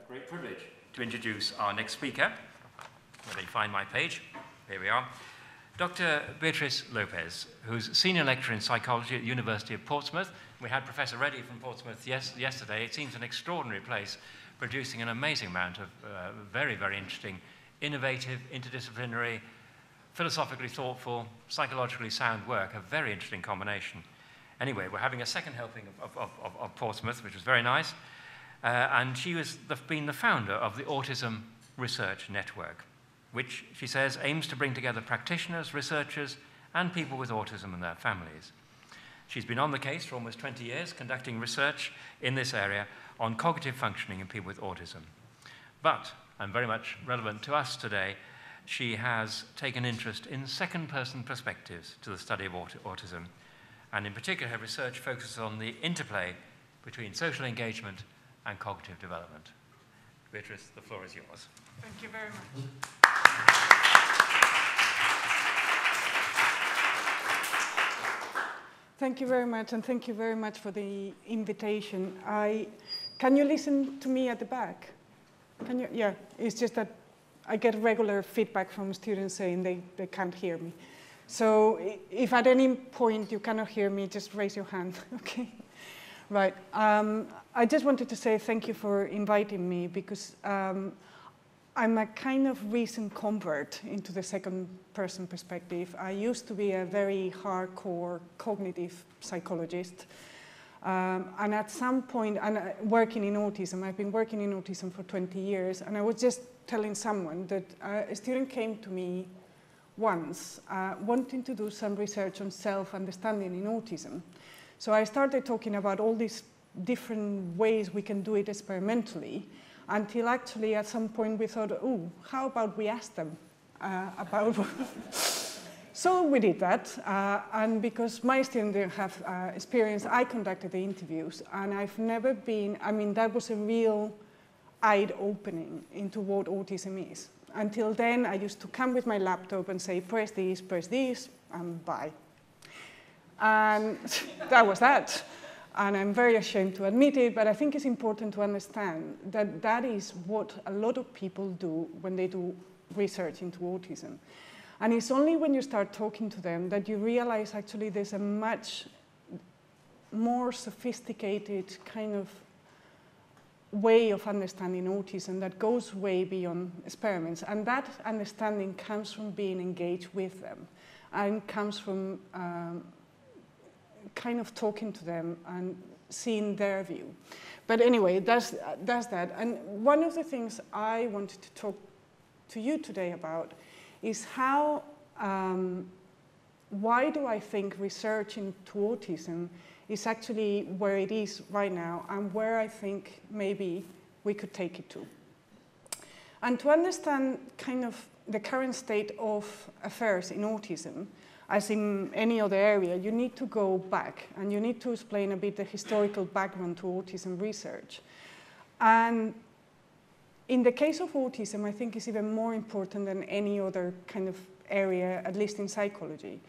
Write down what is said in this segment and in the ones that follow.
great privilege to introduce our next speaker. Where you find my page, here we are. Dr. Beatriz Lopez, who's Senior Lecturer in Psychology at the University of Portsmouth. We had Professor Reddy from Portsmouth yesterday. It seems an extraordinary place, producing an amazing amount of very, very interesting, innovative, interdisciplinary, philosophically thoughtful, psychologically sound work, a very interesting combination. Anyway, we're having a second helping of Portsmouth, which was very nice. And she was been the founder of the Autism Research Network, which, she says, aims to bring together practitioners, researchers, and people with autism and their families. She's been on the case for almost 20 years, conducting research in this area on cognitive functioning in people with autism. But, and very much relevant to us today, she has taken interest in second-person perspectives to the study of autism. And in particular, her research focuses on the interplay between social engagement and cognitive development. Beatriz, the floor is yours. Thank you very much. Thank you very much, and thank you very much for the invitation. Can you listen to me at the back? Can you? Yeah, it's just that I get regular feedback from students saying they can't hear me. So if at any point you cannot hear me, just raise your hand, okay? Right. I just wanted to say thank you for inviting me, because I'm a kind of recent convert into the second-person perspective. I used to be a very hardcore cognitive psychologist. And at some point, working in autism, I've been working in autism for 20 years, and I was just telling someone that a student came to me once wanting to do some research on self-understanding in autism. So I started talking about all these different ways we can do it experimentally, until actually at some point we thought, oh, how about we ask them about... So we did that, and because my students didn't have experience, I conducted the interviews, and I've never been, I mean, that was a real eye-opening into what autism is. Until then, I used to come with my laptop and say, press this, and bye. And that was that. And I'm very ashamed to admit it, but I think it's important to understand that that is what a lot of people do when they do research into autism. And it's only when you start talking to them that you realize actually there's a much more sophisticated kind of way of understanding autism that goes way beyond experiments. And that understanding comes from being engaged with them, and comes from kind of talking to them and seeing their view. But anyway, that's that. And one of the things I wanted to talk to you today about is how, why do I think research into autism is actually where it is right now, and where I think maybe we could take it to. And to understand kind of the current state of affairs in autism, as in any other area, you need to go back, and you need to explain a bit the historical background to autism research. And in the case of autism, I think it's even more important than any other kind of area, at least in psychology.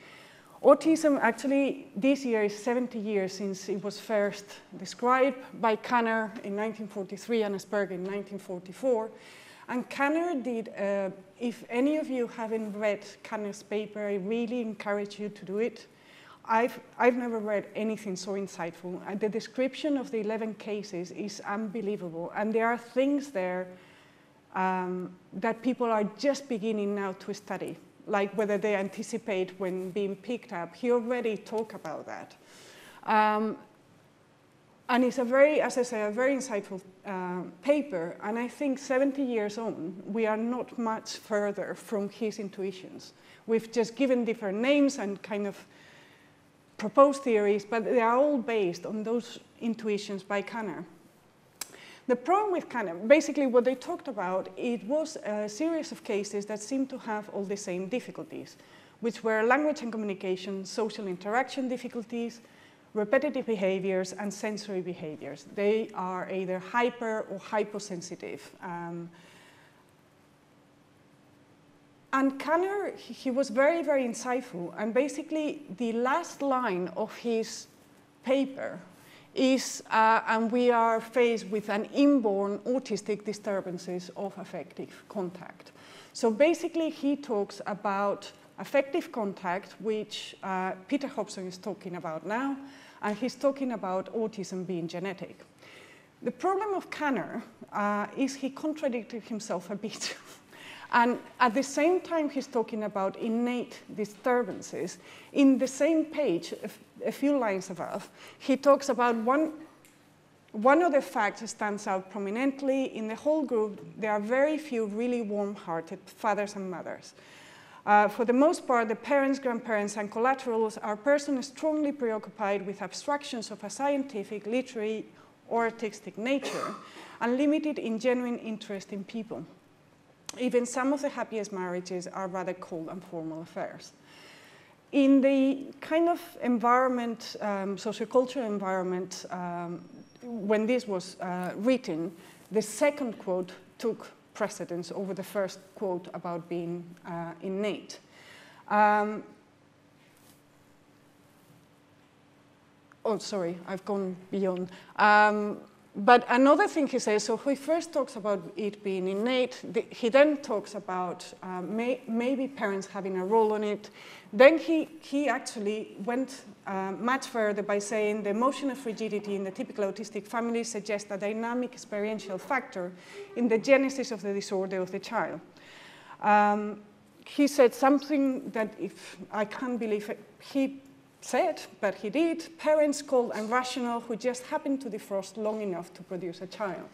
Autism, actually, this year is 70 years since it was first described by Kanner in 1943 and Asperger in 1944. And Kanner did, if any of you haven't read Kanner's paper, I really encourage you to do it. I've never read anything so insightful. And the description of the 11 cases is unbelievable. And there are things there that people are just beginning now to study, like whether they anticipate when being picked up. He already talked about that. And it's a very, as I say, a very insightful paper. And I think 70 years on, we are not much further from his intuitions. We've just given different names and kind of proposed theories, but they are all based on those intuitions by Kanner. The problem with Kanner, basically what they talked about, it was a series of cases that seemed to have all the same difficulties, which were language and communication, social interaction difficulties, repetitive behaviors, and sensory behaviors. They are either hyper or hyposensitive. And Kanner, he was very, very insightful. And basically, the last line of his paper is, and we are faced with an inborn autistic disturbances of affective contact. So basically, he talks about affective contact, which Peter Hobson is talking about now, and he's talking about autism being genetic. The problem of Kanner is he contradicted himself a bit. And at the same time he's talking about innate disturbances, in the same page, a few lines above, he talks about one of the facts that stands out prominently. In the whole group, there are very few really warm-hearted fathers and mothers. For the most part, the parents, grandparents, and collaterals are persons strongly preoccupied with abstractions of a scientific, literary, or artistic nature, and limited in genuine interest in people. Even some of the happiest marriages are rather cold and formal affairs. In the kind of environment, sociocultural environment, when this was written, the second quote took precedence over the first quote about being innate. Oh, sorry, I've gone beyond. But another thing he says, so he first talks about it being innate, he then talks about maybe parents having a role on it. Then he actually went much further by saying the emotional frigidity in the typical autistic family suggests a dynamic experiential factor in the genesis of the disorder of the child. He said something that if I can't believe it, he said, but he did, parents cold and rational who just happened to defrost long enough to produce a child.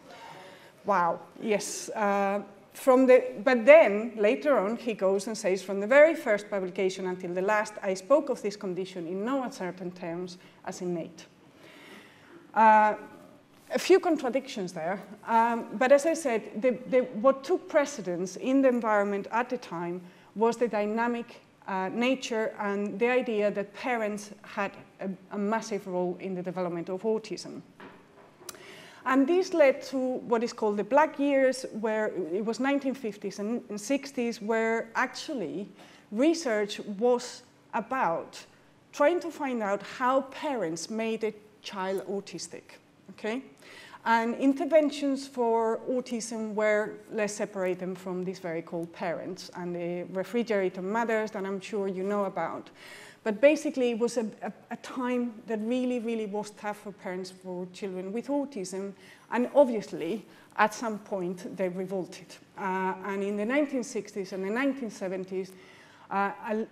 Wow, yes. But then, later on, he goes and says, from the very first publication until the last, I spoke of this condition in no uncertain terms as innate. A few contradictions there, but as I said, what took precedence in the environment at the time was the dynamic nature and the idea that parents had a massive role in the development of autism. And this led to what is called the Black Years, where it was 1950s and 60s, where actually research was about trying to find out how parents made a child autistic, okay? And interventions for autism were, let's separate them from these very cold parents and the refrigerator mothers that I'm sure you know about. But basically, it was a time that really, really was tough for parents for children with autism. And obviously, at some point, they revolted. And in the 1960s and the 1970s,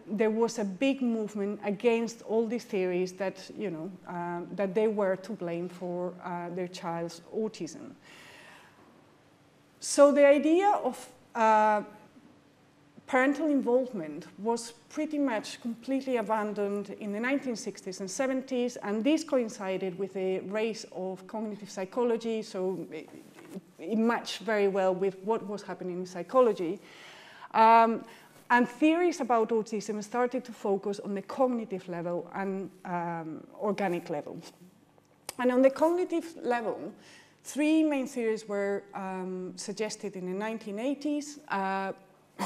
there was a big movement against all these theories that, you know, that they were to blame for their child's autism. So the idea of parental involvement was pretty much completely abandoned in the 1960s and 70s, and this coincided with the rise of cognitive psychology, so it matched very well with what was happening in psychology. And theories about autism started to focus on the cognitive level and organic levels. And on the cognitive level, three main theories were suggested in the 1980s.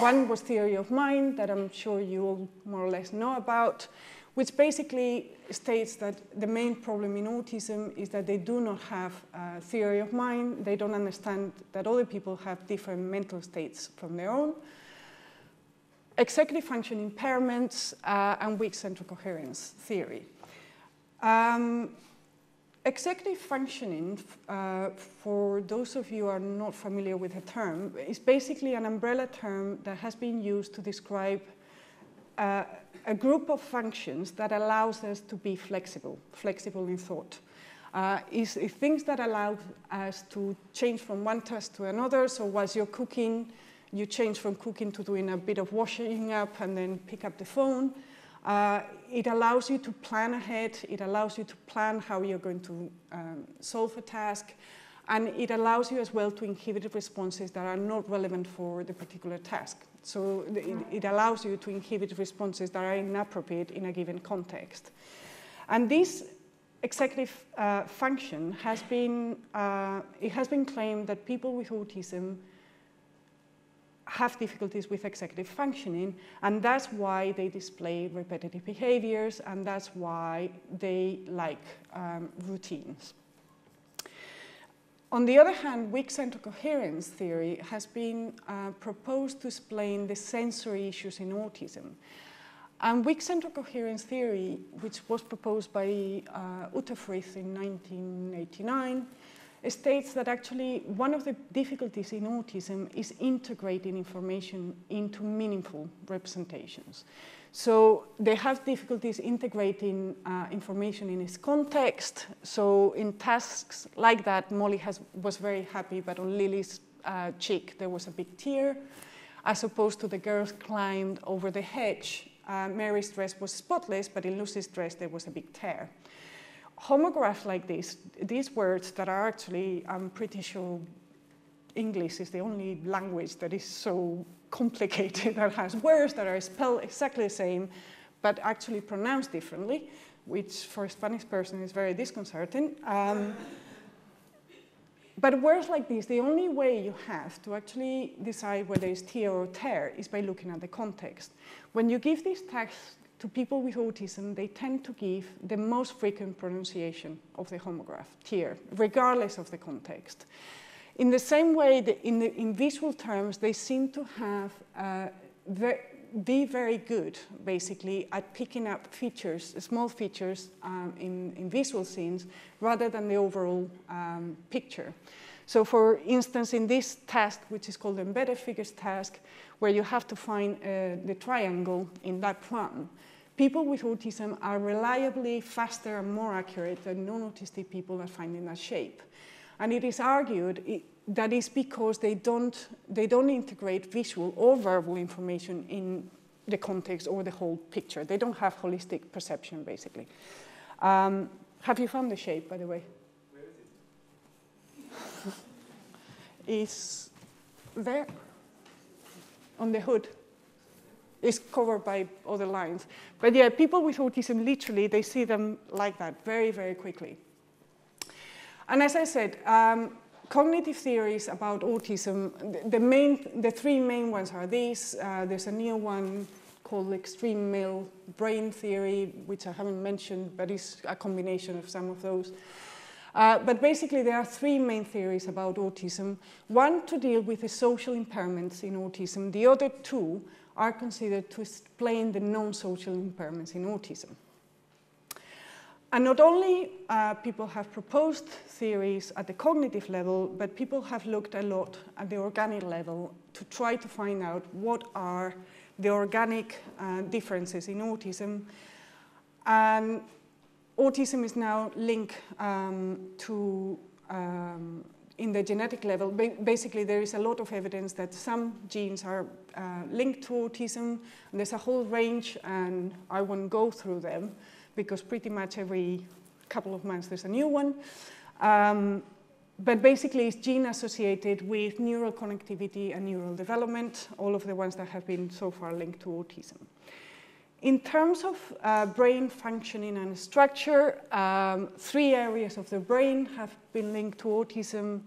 One was theory of mind, that I'm sure you all more or less know about, which basically states that the main problem in autism is that they do not have a theory of mind. They don't understand that other people have different mental states from their own. Executive function impairments and weak central coherence theory. Executive functioning, for those of you who are not familiar with the term, is basically an umbrella term that has been used to describe a group of functions that allows us to be flexible in thought. Is things that allow us to change from one task to another. So whilst you're cooking, you change from cooking to doing a bit of washing up and then pick up the phone. It allows you to plan ahead. It allows you to plan how you're going to solve a task. And it allows you as well to inhibit responses that are not relevant for the particular task. So it allows you to inhibit responses that are inappropriate in a given context. And this executive function has been, it has been claimed that people with autism have difficulties with executive functioning, and that's why they display repetitive behaviors, and that's why they like routines. On the other hand, weak-centered coherence theory has been proposed to explain the sensory issues in autism. And weak-centered coherence theory, which was proposed by Uta Frith in 1989, states that actually one of the difficulties in autism is integrating information into meaningful representations. So they have difficulties integrating information in its context. So in tasks like that, Molly was very happy, but on Lily's cheek there was a big tear, as opposed to the girls climbed over the hedge. Mary's dress was spotless, but in Lucy's dress there was a big tear. Homographs like this, these words that are actually, I'm pretty sure English is the only language that is so complicated, that has words that are spelled exactly the same, but actually pronounced differently, which for a Spanish person is very disconcerting. But words like this, the only way you have to actually decide whether it's tear or tear is by looking at the context. When you give these tags to people with autism, they tend to give the most frequent pronunciation of the homograph, tear, regardless of the context. In the same way, in visual terms, they seem to have be very good, basically, at picking up features, small features in visual scenes, rather than the overall picture. So for instance, in this task, which is called the embedded figures task, where you have to find the triangle in that plan, people with autism are reliably faster and more accurate than non-autistic people at finding that shape. And it is argued that is because they don't integrate visual or verbal information in the context or the whole picture. They don't have holistic perception, basically. Have you found the shape, by the way? Where is it? It's there, on the hood. It's covered by other lines. But yeah, people with autism, literally, they see them like that very, very quickly. And as I said, cognitive theories about autism, the three main ones are these. There's a new one called extreme male brain theory, which I haven't mentioned, but is a combination of some of those. But basically, there are three main theories about autism. One to deal with the social impairments in autism. The other two are considered to explain the non-social impairments in autism. And not only people have proposed theories at the cognitive level, but people have looked a lot at the organic level to try to find out what are the organic differences in autism. And autism is now linked to, in the genetic level, basically there is a lot of evidence that some genes are linked to autism, and there's a whole range, and I won't go through them, because pretty much every couple of months there's a new one. But basically it's gene associated with neural connectivity and neural development, all of the ones that have been so far linked to autism. In terms of brain functioning and structure, three areas of the brain have been linked to autism,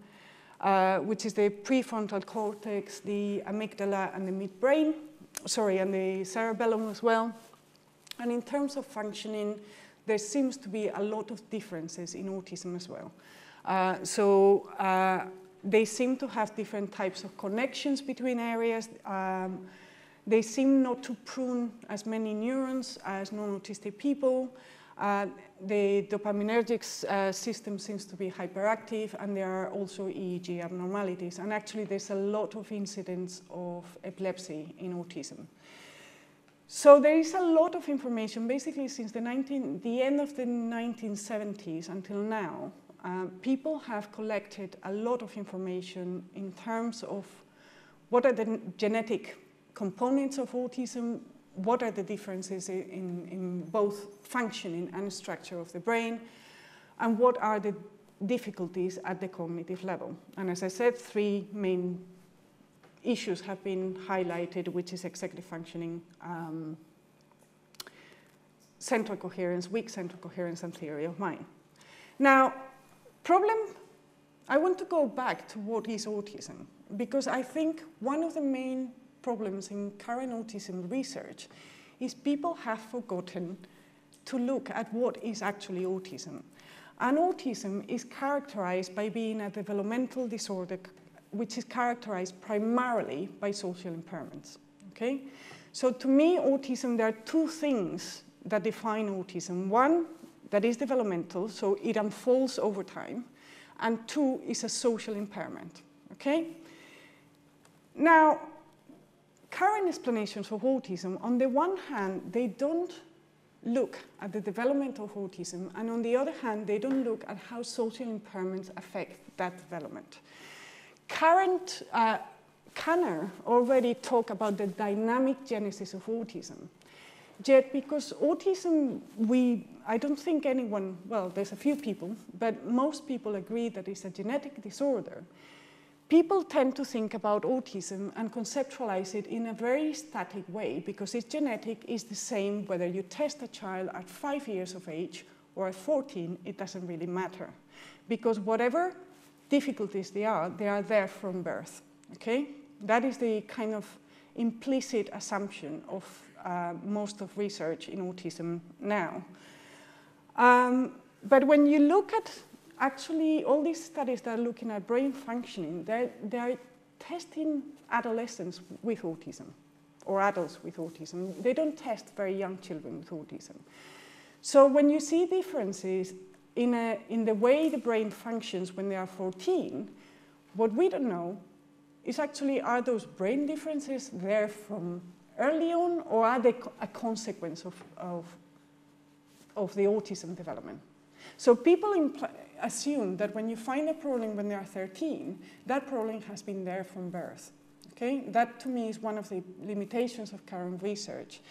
which is the prefrontal cortex, the amygdala, and the midbrain, and the cerebellum as well. And in terms of functioning, there seems to be a lot of differences in autism as well. They seem to have different types of connections between areas. They seem not to prune as many neurons as non-autistic people. The dopaminergic system seems to be hyperactive, and there are also EEG abnormalities. And actually, there's a lot of incidence of epilepsy in autism. So there is a lot of information, basically since the end of the 1970s until now. People have collected a lot of information in terms of what are the genetic components of autism, what are the differences in both functioning and structure of the brain, and what are the difficulties at the cognitive level. And as I said, three main issues have been highlighted, which is executive functioning, central coherence, weak central coherence, and theory of mind. Now, I want to go back to what is autism. because I think one of the main problems in current autism research is people have forgotten to look at what is actually autism. And autism is characterized by being a developmental disorder which is characterized primarily by social impairments. Okay? So to me, autism, there are two things that define autism. One, that is developmental, so it unfolds over time. And two, is a social impairment. Okay? Now, current explanations of autism, on the one hand, they don't look at the development of autism, and on the other hand, they don't look at how social impairments affect that development. Current Kanner already talked about the dynamic genesis of autism. Yet, because autism, I don't think anyone, well, there's a few people, but most people agree that it's a genetic disorder. People tend to think about autism and conceptualize it in a very static way, because it's genetic, is the same whether you test a child at 5 years of age or at 14, it doesn't really matter. Because whatever difficulties they are there from birth, okay? That is the kind of implicit assumption of most of research in autism now. But when you look at actually all these studies that are looking at brain functioning, they're testing adolescents with autism or adults with autism. They don't test very young children with autism. So when you see differences in the way the brain functions when they are 14, what we don't know is actually, are those brain differences there from early on, or are they a consequence of the autism development? So people assume that when you find a problem when they are 13, that problem has been there from birth. Okay? That, to me, is one of the limitations of current research.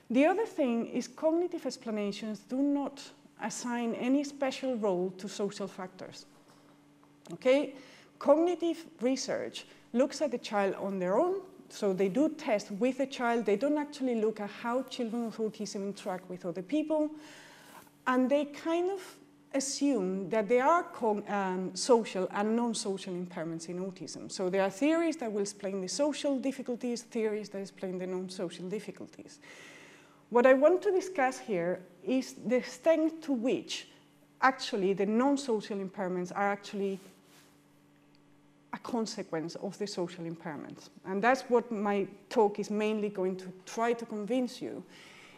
The other thing is cognitive explanations do not assign any special role to social factors. Okay? Cognitive research looks at the child on their own, so they do test with the child. They don't actually look at how children with autism interact with other people, and they kind of assume that there are social and non-social impairments in autism. So there are theories that will explain the social difficulties, theories that explain the non-social difficulties. What I want to discuss here is the extent to which actually the non-social impairments are actually a consequence of the social impairments. And that's what my talk is mainly going to try to convince you,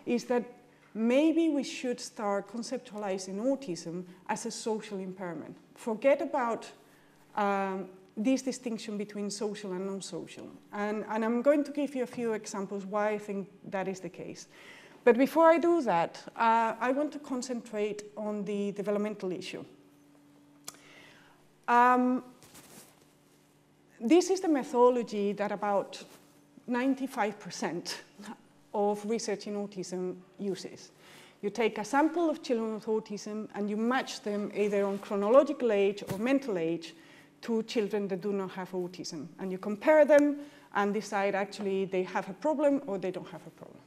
is that maybe we should start conceptualizing autism as a social impairment. Forget about this distinction between social and non-social. And I'm going to give you a few examples why I think that is the case. But before I do that, I want to concentrate on the developmental issue. This is the methodology that about 95% of research in autism uses. You take a sample of children with autism and you match them either on chronological age or mental age to children that do not have autism. And you compare them and decide actually they have a problem or they don't have a problem.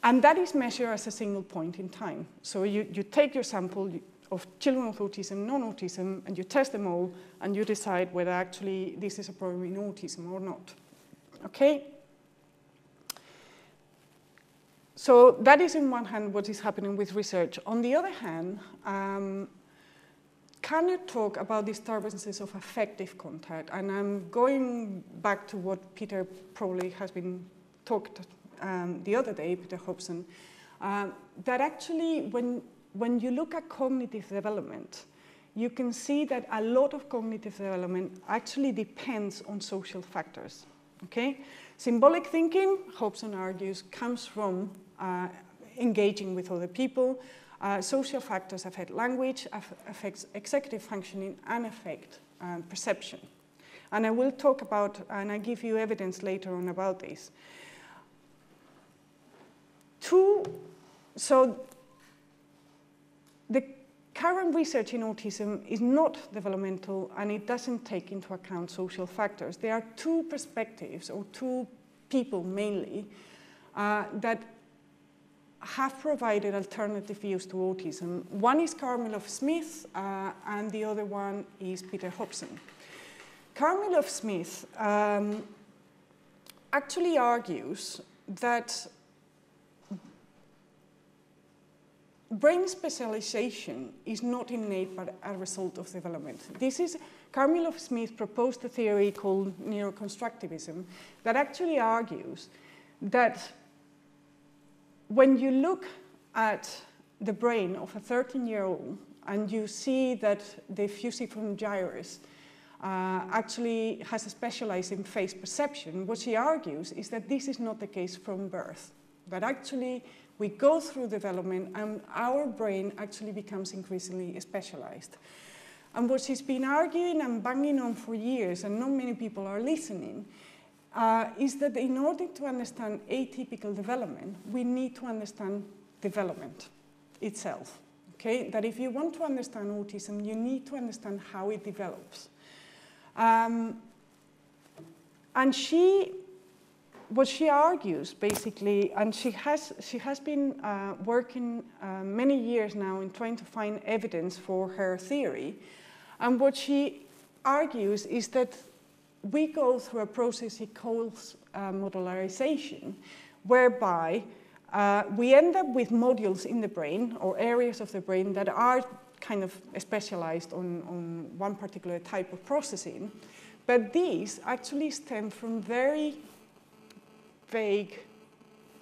And that is measured as a single point in time. So you take your sample of children with autism, non-autism, and you test them all, and you decide whether actually this is a problem in autism or not. Okay? So that is, on one hand, what is happening with research. On the other hand, can you talk about disturbances of affective contact? And I'm going back to what Peter probably has been talked the other day, Peter Hobson, that actually when you look at cognitive development, you can see that a lot of cognitive development actually depends on social factors. Okay? Symbolic thinking, Hobson argues, comes from engaging with other people. Social factors affect language, affects executive functioning, and affect perception. And I will talk about, and I give you evidence later on about this. So the current research in autism is not developmental, and it doesn't take into account social factors. There are two perspectives, or two people mainly, that have provided alternative views to autism. One is Carmelo Smith, and the other one is Peter Hobson. Karmilov-Smith actually argues that brain specialization is not innate but a result of development. Karmilov-Smith proposed a theory called neuro-constructivism that actually argues that when you look at the brain of a 13-year-old and you see that the fusiform gyrus actually has a specialized in face perception, what she argues is that this is not the case from birth, but actually we go through development and our brain actually becomes increasingly specialized. And what she's been arguing and banging on for years, and not many people are listening, is that in order to understand atypical development, we need to understand development itself. Okay? That if you want to understand autism, you need to understand how it develops. And what she argues basically, and she has been working many years now in trying to find evidence for her theory, and what she argues is that we go through a process she calls modularisation, whereby we end up with modules in the brain or areas of the brain that are kind of specialized on one particular type of processing, but these actually stem from very vague,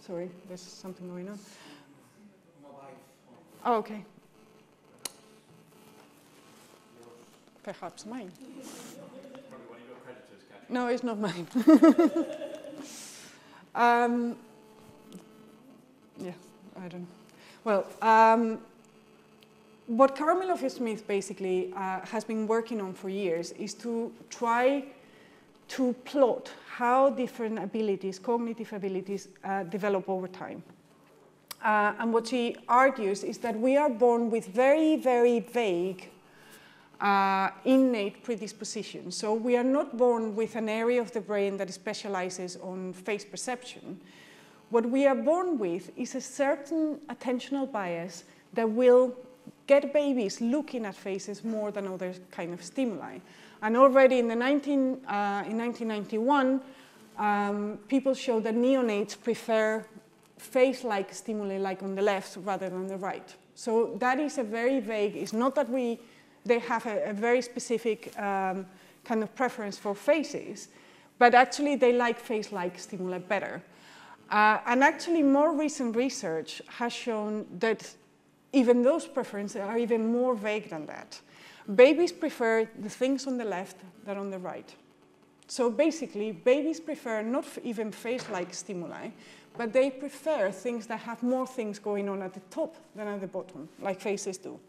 sorry, there's something going on. Oh, okay. Perhaps mine. Probably one of your creditors, Catherine. No, it's not mine. Yeah, I don't know. Well, what Karmilov-Smith basically has been working on for years is to try to plot how different abilities, cognitive abilities, develop over time. And what she argues is that we are born with very, very vague innate predisposition. So we are not born with an area of the brain that specializes on face perception. What we are born with is a certain attentional bias that will get babies looking at faces more than other kind of stimuli. And already in 1991, people showed that neonates prefer face-like stimuli like on the left rather than the right. So that is a very vague, it's not that they have a very specific kind of preference for faces, but actually they like face-like stimuli better. And actually more recent research has shown that even those preferences are even more vague than that. Babies prefer the things on the left than on the right. So basically, babies prefer not even face-like stimuli, but they prefer things that have more things going on at the top than at the bottom, like faces do.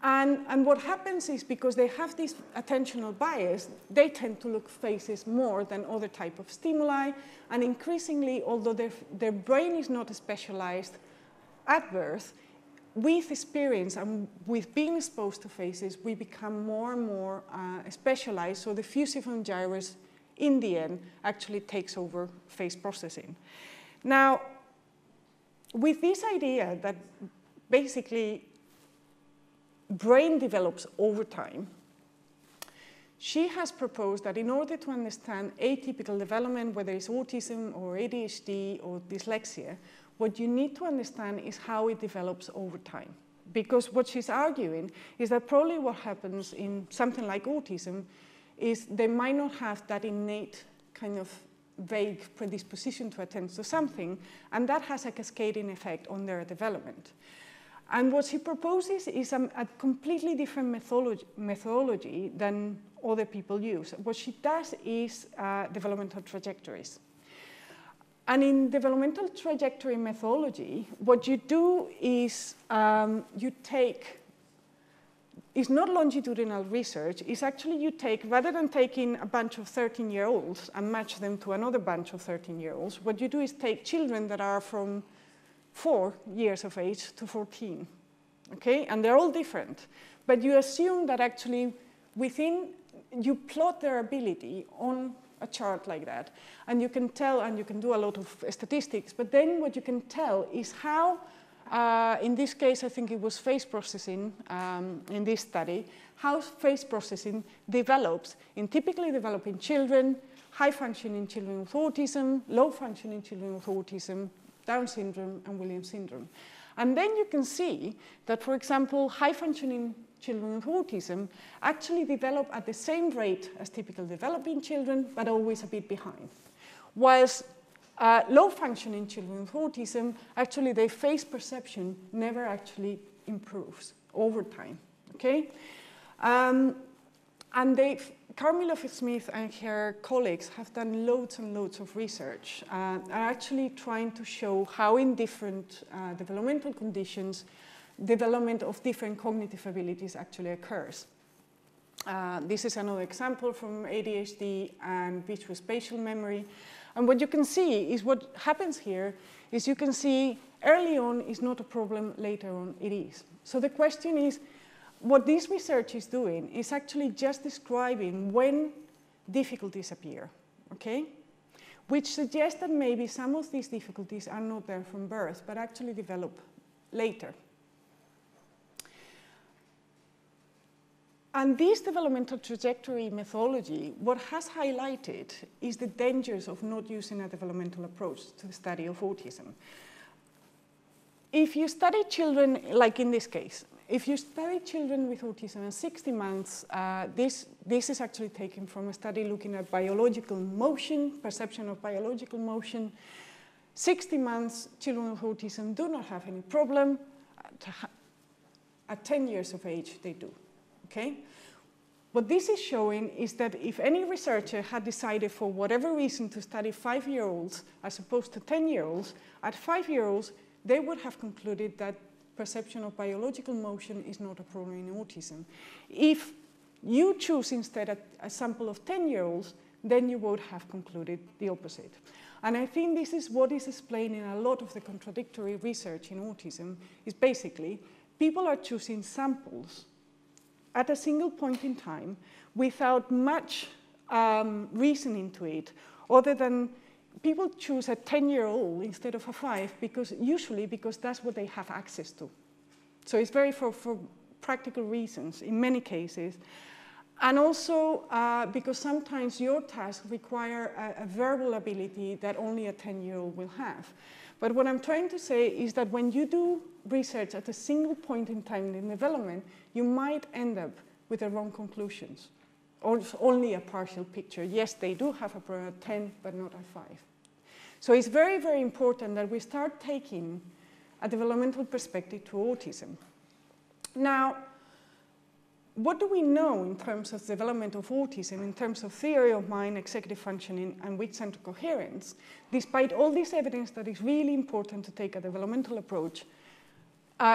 And what happens is because they have this attentional bias, they tend to look faces more than other type of stimuli, and increasingly, although their brain is not specialized at birth, with experience and with being exposed to faces, we become more and more specialized, so the fusiform gyrus, in the end, actually takes over face processing. Now, with this idea that basically brain develops over time, she has proposed that in order to understand atypical development, whether it's autism or ADHD or dyslexia, what you need to understand is how it develops over time. Because what she's arguing is that probably what happens in something like autism is they might not have that innate kind of vague predisposition to attend to something, and that has a cascading effect on their development. And what she proposes is a completely different methodology than other people use. What she does is developmental trajectories. And in developmental trajectory methodology, what you do is you take, it's not longitudinal research, it's actually you take, rather than taking a bunch of 13-year-olds and match them to another bunch of 13-year-olds, what you do is take children that are from 4 years of age to 14, okay? And they're all different. But you assume that actually you plot their ability on a chart like that, and you can tell, and you can do a lot of statistics, but then what you can tell is how, in this case, I think it was face processing in this study, how face processing develops in typically developing children, high-functioning children with autism, low-functioning children with autism, Down syndrome, and Williams syndrome. And then you can see that, for example, high-functioning children with autism actually develop at the same rate as typical developing children, but always a bit behind. Whilst low-functioning children with autism, actually their face perception never actually improves over time, okay? And Carmilla Smith and her colleagues have done loads and loads of research, are actually trying to show how in different developmental conditions, development of different cognitive abilities actually occurs. This is another example from ADHD and visuospatial memory. And what you can see is what happens here is you can see early on is not a problem, later on it is. So the question is, what this research is doing is actually just describing when difficulties appear, okay? Which suggests that maybe some of these difficulties are not there from birth, but actually develop later. And this developmental trajectory methodology, what has highlighted is the dangers of not using a developmental approach to the study of autism. If you study children, like in this case, if you study children with autism in 60 months, this is actually taken from a study looking at biological motion, perception of biological motion. 60 months, children with autism do not have any problem. At 10 years of age, they do, okay? What this is showing is that if any researcher had decided for whatever reason to study 5-year-olds as opposed to 10-year-olds, at 5-year-olds, they would have concluded that perception of biological motion is not a problem in autism. If you choose instead a sample of 10-year-olds, then you would have concluded the opposite. And I think this is what is explaining a lot of the contradictory research in autism, is basically people are choosing samples at a single point in time without much reasoning to it, other than people choose a 10-year-old instead of a 5 because that's what they have access to. So it's very for practical reasons in many cases. And also because sometimes your tasks require a verbal ability that only a 10-year-old will have. But what I'm trying to say is that when you do research at a single point in time in development, you might end up with the wrong conclusions, or only a partial picture. Yes, they do have a problem at 10, but not at 5. So it's very, very important that we start taking a developmental perspective to autism. Now, what do we know in terms of development of autism, in terms of theory of mind, executive functioning, and weak-centered coherence? Despite all this evidence that it's really important to take a developmental approach,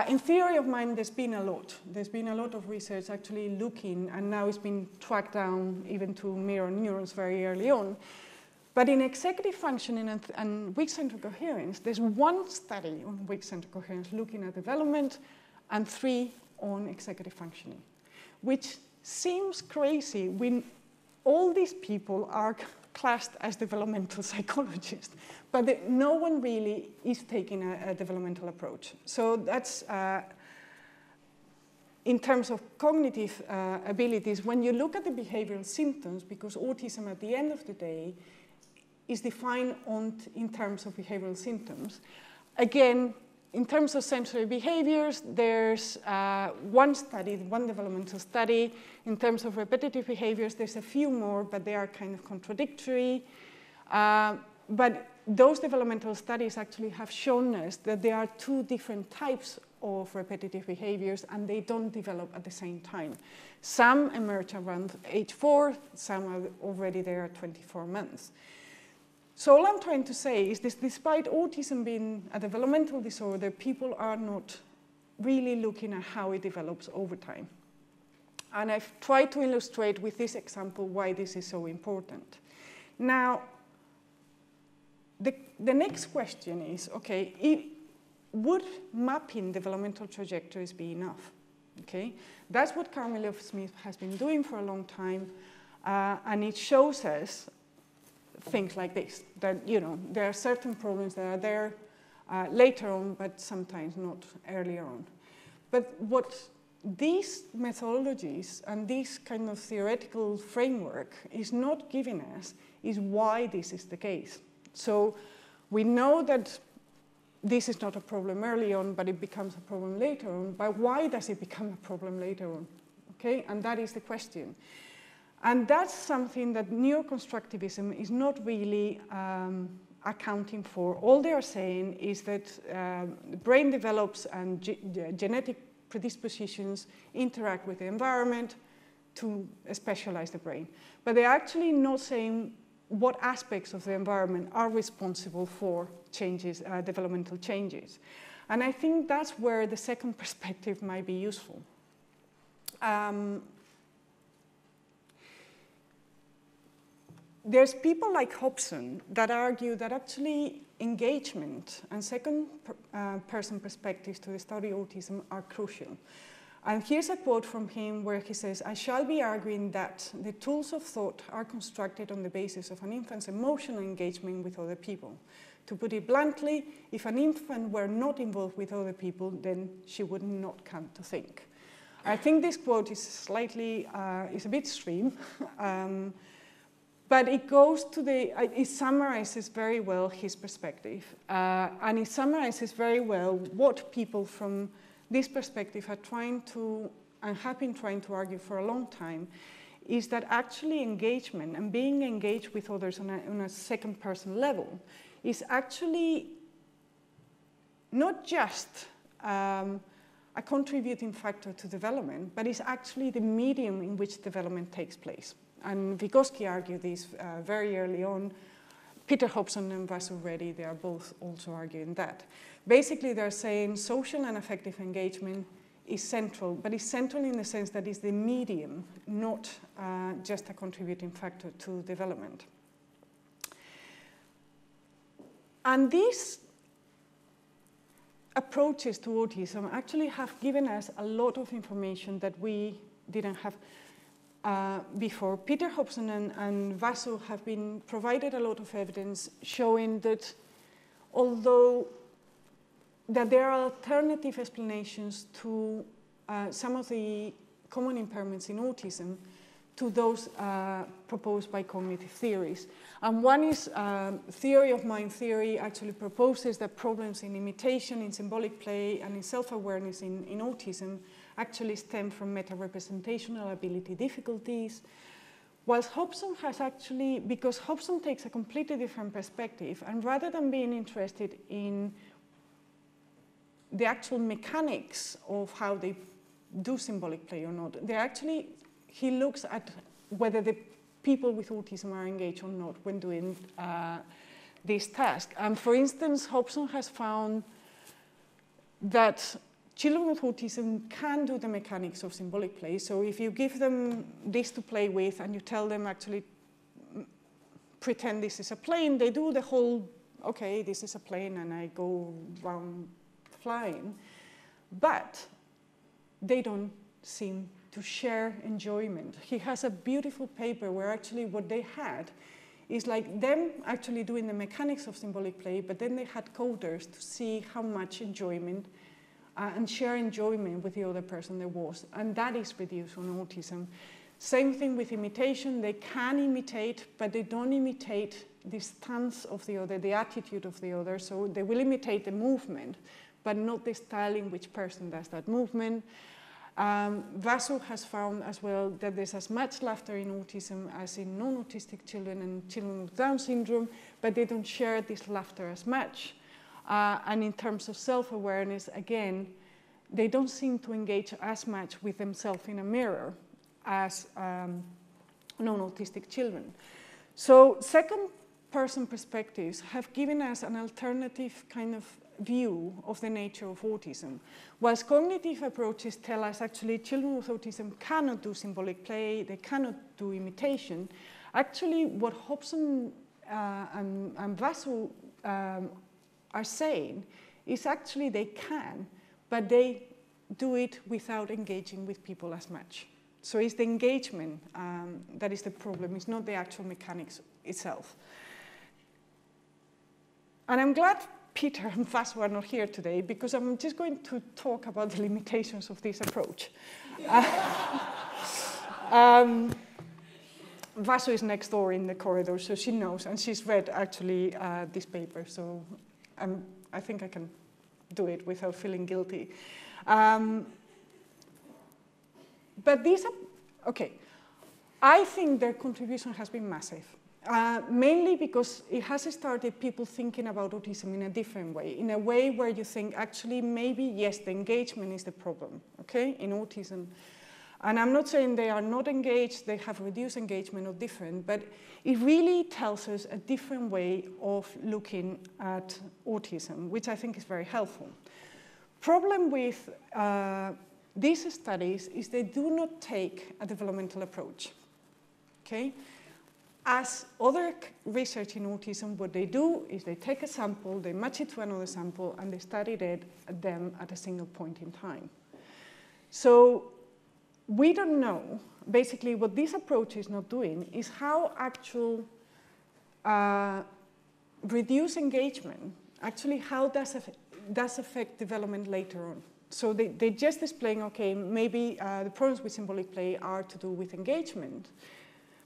in theory of mind, there's been a lot. There's been a lot of research actually looking, and now it's been tracked down even to mirror neurons very early on. But in executive functioning and weak-centered coherence, there's one study on weak-centered coherence looking at development and 3 on executive functioning, which seems crazy when all these people are classed as developmental psychologists, but no one really is taking a developmental approach. So that's, in terms of cognitive abilities, when you look at the behavioral symptoms, because autism at the end of the day is defined in terms of behavioral symptoms. Again, in terms of sensory behaviors, there's one developmental study. In terms of repetitive behaviors, there's a few more, but they are kind of contradictory. But those developmental studies actually have shown us that there are 2 different types of repetitive behaviors, and they don't develop at the same time. Some emerge around age 4, some are already there at 24 months. So all I'm trying to say is this: despite autism being a developmental disorder, people are not really looking at how it develops over time. And I've tried to illustrate with this example why this is so important. Now, the next question is, okay, would mapping developmental trajectories be enough? Okay, that's what Carmilla Smith has been doing for a long time, and it shows us things like this, that, you know, there are certain problems that are there later on, but sometimes not earlier on. But what these methodologies and this kind of theoretical framework is not giving us is why this is the case. So we know that this is not a problem early on, but it becomes a problem later on. But why does it become a problem later on? Okay, and that is the question. And that's something that neuro-constructivism is not really accounting for. All they are saying is that the brain develops and genetic predispositions interact with the environment to specialize the brain. But they're actually not saying what aspects of the environment are responsible for changes, developmental changes. And I think that's where the second perspective might be useful. There's people like Hobson that argue that actually engagement and second-person perspectives to the study of autism are crucial. And here's a quote from him where he says, "I shall be arguing that the tools of thought are constructed on the basis of an infant's emotional engagement with other people. To put it bluntly, if an infant were not involved with other people, then she would not come to think." I think this quote is slightly, is a bit extreme, but it goes to it summarizes very well his perspective, and it summarizes very well what people from this perspective are trying to, and have been trying to argue for a long time, is that actually engagement and being engaged with others on a second person level is actually not just a contributing factor to development, but is actually the medium in which development takes place. And Vygotsky argued this very early on. Peter Hobson and Vasu Reddy, they are both also arguing that. Basically, they're saying social and affective engagement is central, but it's central in the sense that it's the medium, not just a contributing factor to development. And these approaches to autism actually have given us a lot of information that we didn't have before. Peter Hobson and Vasu have been provided a lot of evidence showing that although that there are alternative explanations to some of the common impairments in autism to those proposed by cognitive theories. And one is theory of mind theory actually proposes that problems in imitation, in symbolic play, and in self-awareness in autism actually stem from meta-representational ability difficulties. Whilst Hobson has actually, because Hobson takes a completely different perspective, and rather than being interested in the actual mechanics of how they do symbolic play or not, he looks at whether the people with autism are engaged or not when doing this task. And for instance, Hobson has found that children with autism can do the mechanics of symbolic play. So if you give them this to play with and you tell them actually pretend this is a plane, they do the whole, okay, this is a plane and I go around flying. But they don't seem to share enjoyment. He has a beautiful paper where actually what they had is like them actually doing the mechanics of symbolic play, but then they had coders to see how much enjoyment and share enjoyment with the other person there was. And that is reduced on autism. Same thing with imitation. They can imitate, but they don't imitate the stance of the other, the attitude of the other. So they will imitate the movement, but not the style in which person does that movement. Vasu has found as well that there's as much laughter in autism as in non-autistic children and children with Down syndrome, but they don't share this laughter as much. And in terms of self-awareness, again, they don't seem to engage as much with themselves in a mirror as non-autistic children. So second-person perspectives have given us an alternative kind of view of the nature of autism. Whilst cognitive approaches tell us actually children with autism cannot do symbolic play, they cannot do imitation, actually what Hobson and Vasu are saying is actually they can, but they do it without engaging with people as much. So it's the engagement that is the problem, it's not the actual mechanics itself. And I'm glad Peter and Vasu are not here today because I'm just going to talk about the limitations of this approach. Vasu is next door in the corridor, so she knows, and she's read actually this paper, so I think I can do it without feeling guilty. But these are, okay, I think their contribution has been massive. Mainly because it has started people thinking about autism in a different way, in a way where you think, actually, maybe, yes, the engagement is the problem, okay, in autism. And I'm not saying they are not engaged, they have reduced engagement or different, but it really tells us a different way of looking at autism, which I think is very helpful. Problem with these studies is they do not take a developmental approach, okay? As other research in autism, what they do is they take a sample, they match it to another sample, and they study them at a single point in time. So we don't know, basically what this approach is not doing is how actual reduced engagement, actually how does affect development later on. So they just displaying, okay, maybe the problems with symbolic play are to do with engagement.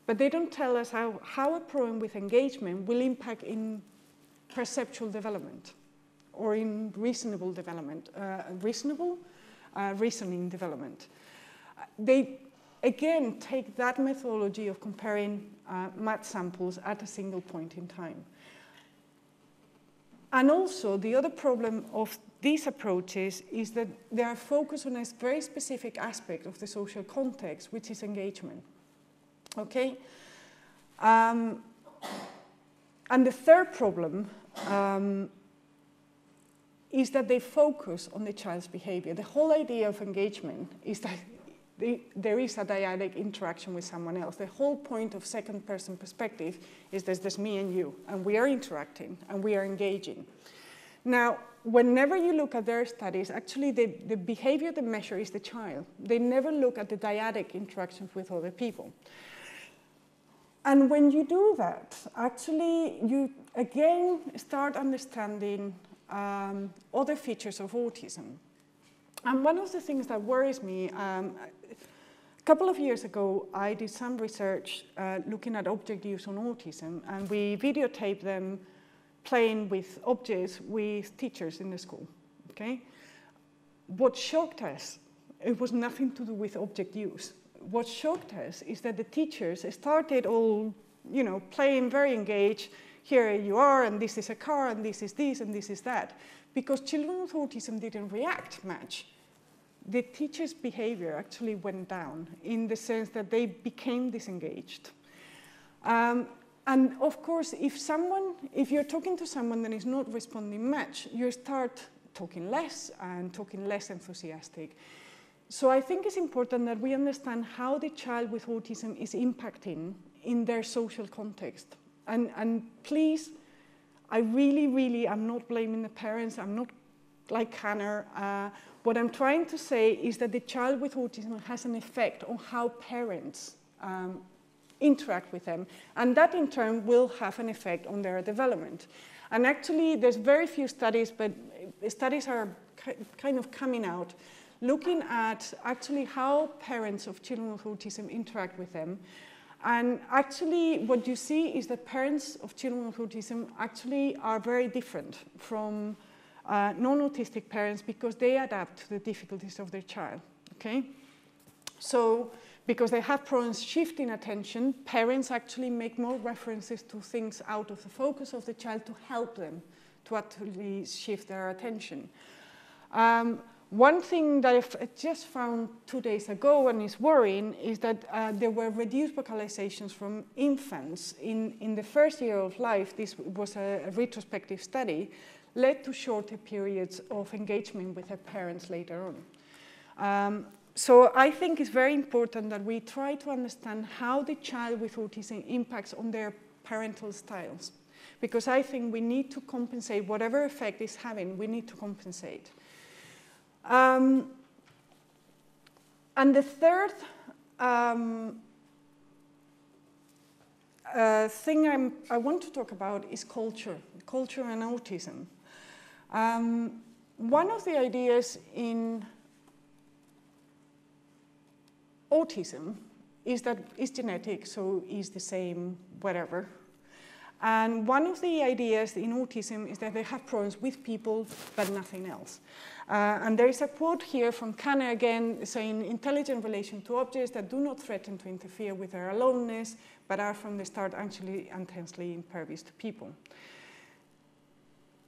But they don't tell us how a problem with engagement will impact in perceptual development or in reasonable development, reasoning development. They, again, take that methodology of comparing matched samples at a single point in time. And also, the other problem of these approaches is that they are focused on a very specific aspect of the social context, which is engagement. Okay, and the third problem is that they focus on the child's behavior. The whole idea of engagement is that there is a dyadic interaction with someone else. The whole point of second-person perspective is there's me and you, and we are interacting, and we are engaging. Now, whenever you look at their studies, actually the behavior they measure is the child. They never look at the dyadic interactions with other people. And when you do that, actually, you again start understanding other features of autism. And one of the things that worries me, a couple of years ago, I did some research looking at object use on autism, and we videotaped them playing with objects with teachers in the school, okay? What shocked us, it was nothing to do with object use. What shocked us is that the teachers started all, playing very engaged. Here you are, and this is a car, and this is this, and this is that. Because children with autism didn't react much. The teacher's behavior actually went down in the sense that they became disengaged. And of course, if you're talking to someone that is not responding much, you start talking less and talking less enthusiastic. So I think it's important that we understand how the child with autism is impacting in their social context. And please, I really am not blaming the parents. I'm not like Hannah. What I'm trying to say is that the child with autism has an effect on how parents interact with them. And that in turn will have an effect on their development. And actually, there's very few studies, but studies are kind of coming out looking at actually how parents of children with autism interact with them. And actually, what you see is that parents of children with autism actually are very different from non-autistic parents because they adapt to the difficulties of their child, okay? So, because they have problems shifting attention, parents actually make more references to things out of the focus of the child to help them to actually shift their attention. One thing that I just found 2 days ago and is worrying is that there were reduced vocalizations from infants in the first year of life. This was a retrospective study, led to shorter periods of engagement with their parents later on. So I think it's very important that we try to understand how the child with autism impacts on their parental styles, because I think we need to compensate whatever effect it's having, we need to compensate. And the third thing I want to talk about is culture and autism. One of the ideas in autism is that it's genetic, so it's the same, whatever. And one of the ideas in autism is that they have problems with people, but nothing else. And there is a quote here from Kanner again, saying, intelligent relation to objects that do not threaten to interfere with their aloneness, but are from the start actually intensely impervious to people.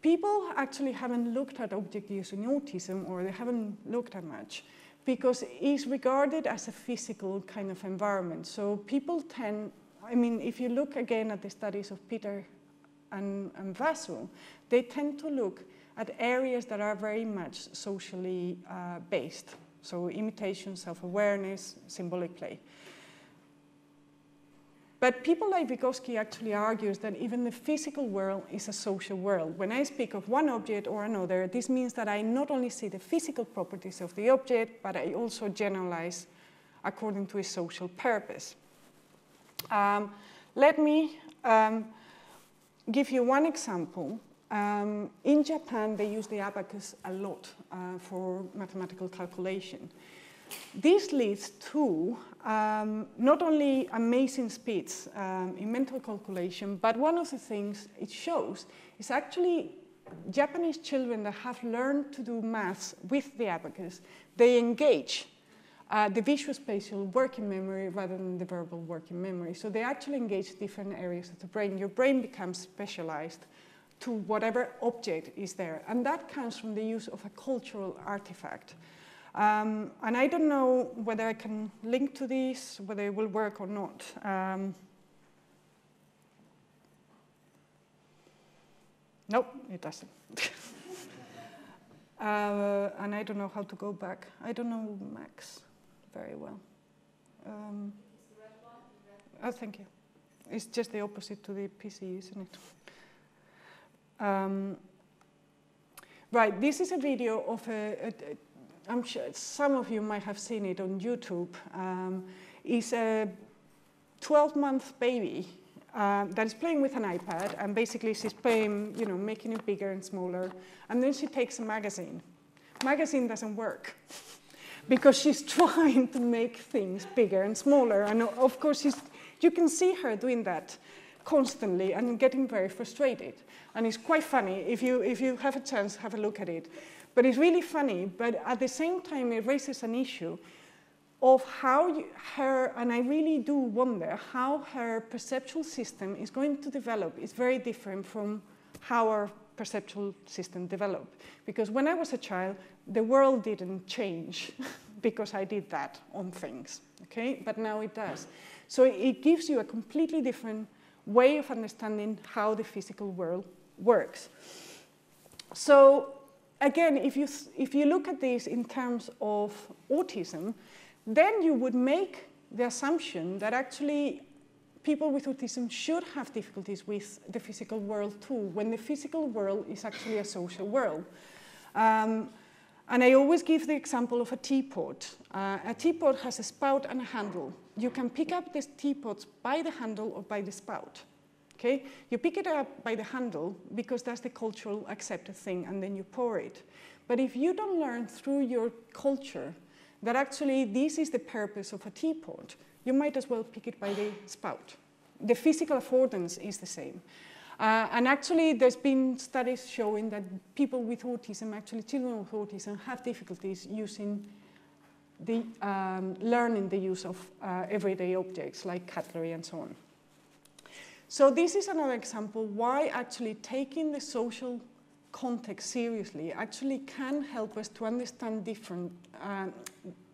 People actually haven't looked at object use in autism, or they haven't looked at much, because it's regarded as a physical kind of environment. So people tend, I mean, if you look again at the studies of Peter and Vasu, they tend to look at areas that are very much socially based. So imitation, self-awareness, symbolic play. But people like Vygotsky actually argues that even the physical world is a social world. When I speak of one object or another, this means that I not only see the physical properties of the object, but I also generalize according to its social purpose. Let me give you one example. In Japan, they use the abacus a lot for mathematical calculation. This leads to not only amazing speeds in mental calculation, but one of the things it shows is actually Japanese children that have learned to do maths with the abacus, they engage the visuospatial working memory rather than the verbal working memory. So they actually engage different areas of the brain. Your brain becomes specialized to whatever object is there. And that comes from the use of a cultural artifact. And I don't know whether I can link to this, whether it will work or not. Nope, it doesn't. And I don't know how to go back. I don't know Max very well. Oh, thank you. It's just the opposite to the PC, isn't it? Right, this is a video of I'm sure some of you might have seen it on YouTube. It's a 12-month baby that is playing with an iPad, and basically she's playing, you know, making it bigger and smaller, and then she takes a magazine. Magazine doesn't work because she's trying to make things bigger and smaller, and of course you can see her doing that constantly and getting very frustrated. And it's quite funny. If you have a chance, have a look at it. But it's really funny, but at the same time, it raises an issue of how and I really do wonder how her perceptual system is going to develop. It's very different from how our perceptual system developed. Because when I was a child, the world didn't change because I did that on things, okay? But now it does. So it gives you a completely different way of understanding how the physical world works. So again, if you look at this in terms of autism, then you would make the assumption that actually people with autism should have difficulties with the physical world too, when the physical world is actually a social world. And I always give the example of a teapot. A teapot has a spout and a handle. You can pick up this teapot by the handle or by the spout. Okay? You pick it up by the handle because that's the cultural accepted thing, and then you pour it. But if you don't learn through your culture that actually this is the purpose of a teapot, you might as well pick it by the spout. The physical affordance is the same. And actually, there's been studies showing that people with autism, actually children with autism, have difficulties using the learning the use of everyday objects like cutlery and so on. So this is another example why actually taking the social context seriously actually can help us to understand different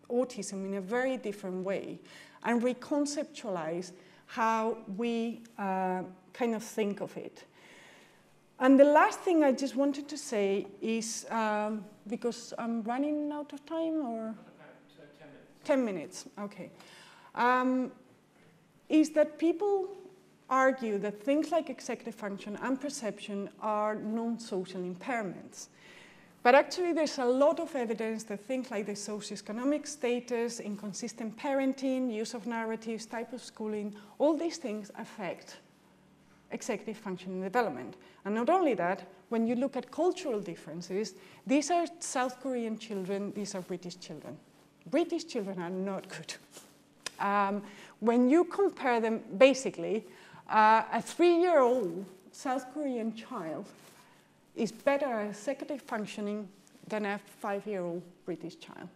autism in a very different way and reconceptualize how we kind of think of it. And the last thing I just wanted to say is, because I'm running out of time, or? 10 minutes. 10 minutes, okay. Is that people argue that things like executive function and perception are non-social impairments. But actually, there's a lot of evidence that things like the socioeconomic status, inconsistent parenting, use of narratives, type of schooling, all these things affect executive functioning development. And not only that, when you look at cultural differences, these are South Korean children, these are British children. British children are not good. When you compare them, basically, a 3-year-old South Korean child is better at executive functioning than a 5-year-old British child.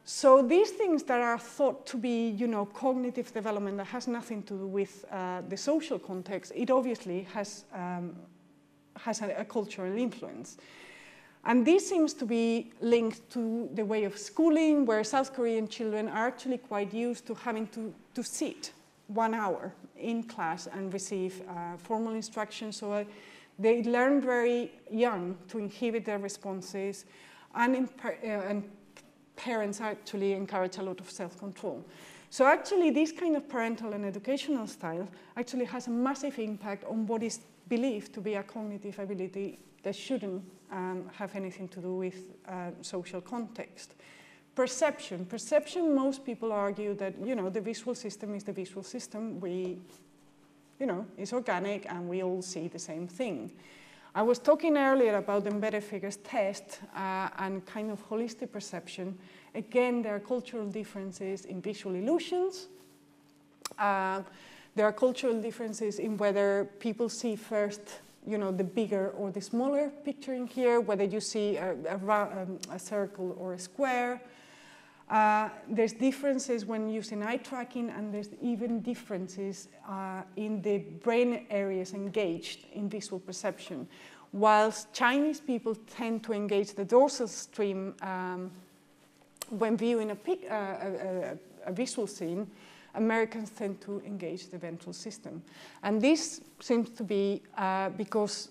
So these things that are thought to be, cognitive development that has nothing to do with the social context, it obviously has a cultural influence. And this seems to be linked to the way of schooling, where South Korean children are actually quite used to having to sit 1 hour in class and receive formal instruction. So they learn very young to inhibit their responses, and parents actually encourage a lot of self-control. So actually, this kind of parental and educational style actually has a massive impact on what is believed to be a cognitive ability that shouldn't have anything to do with social context. Perception, most people argue that, the visual system is the visual system. It's organic and we all see the same thing. I was talking earlier about the embedded figures test and kind of holistic perception. Again, there are cultural differences in visual illusions. There are cultural differences in whether people see first, the bigger or the smaller picture in here, whether you see a circle or a square. There's differences when using eye tracking, and there's even differences in the brain areas engaged in visual perception. Whilst Chinese people tend to engage the dorsal stream when viewing a visual scene, Americans tend to engage the ventral system. And this seems to be because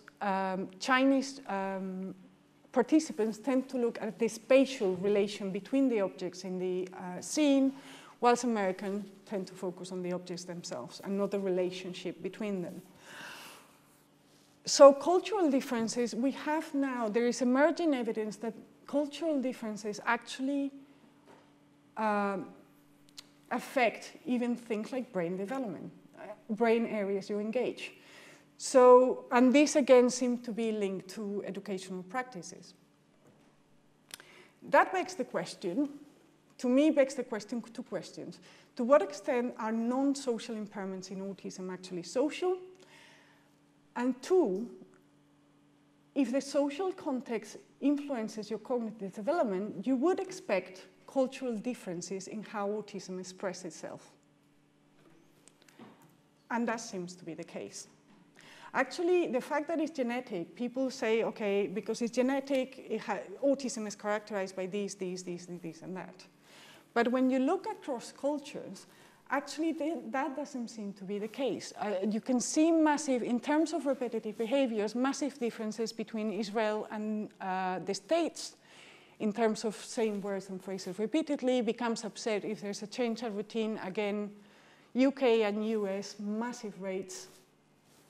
Chinese participants tend to look at the spatial relation between the objects in the scene, whilst Americans tend to focus on the objects themselves and not the relationship between them. So cultural differences, we have now, there is emerging evidence that cultural differences actually affect even things like brain development, brain areas you engage. So, and this again seems to be linked to educational practices. That begs the question, to me begs the question, 2 questions. To what extent are non-social impairments in autism actually social? And 2, if the social context influences your cognitive development, you would expect cultural differences in how autism expresses itself. And that seems to be the case. Actually, the fact that it's genetic, people say, okay, because it's genetic, autism is characterized by this, and that. But when you look across cultures, actually that doesn't seem to be the case. You can see massive, in terms of repetitive behaviors, massive differences between Israel and the States in terms of saying words and phrases repeatedly, becomes upset if there's a change of routine. Again, UK and US, massive rates.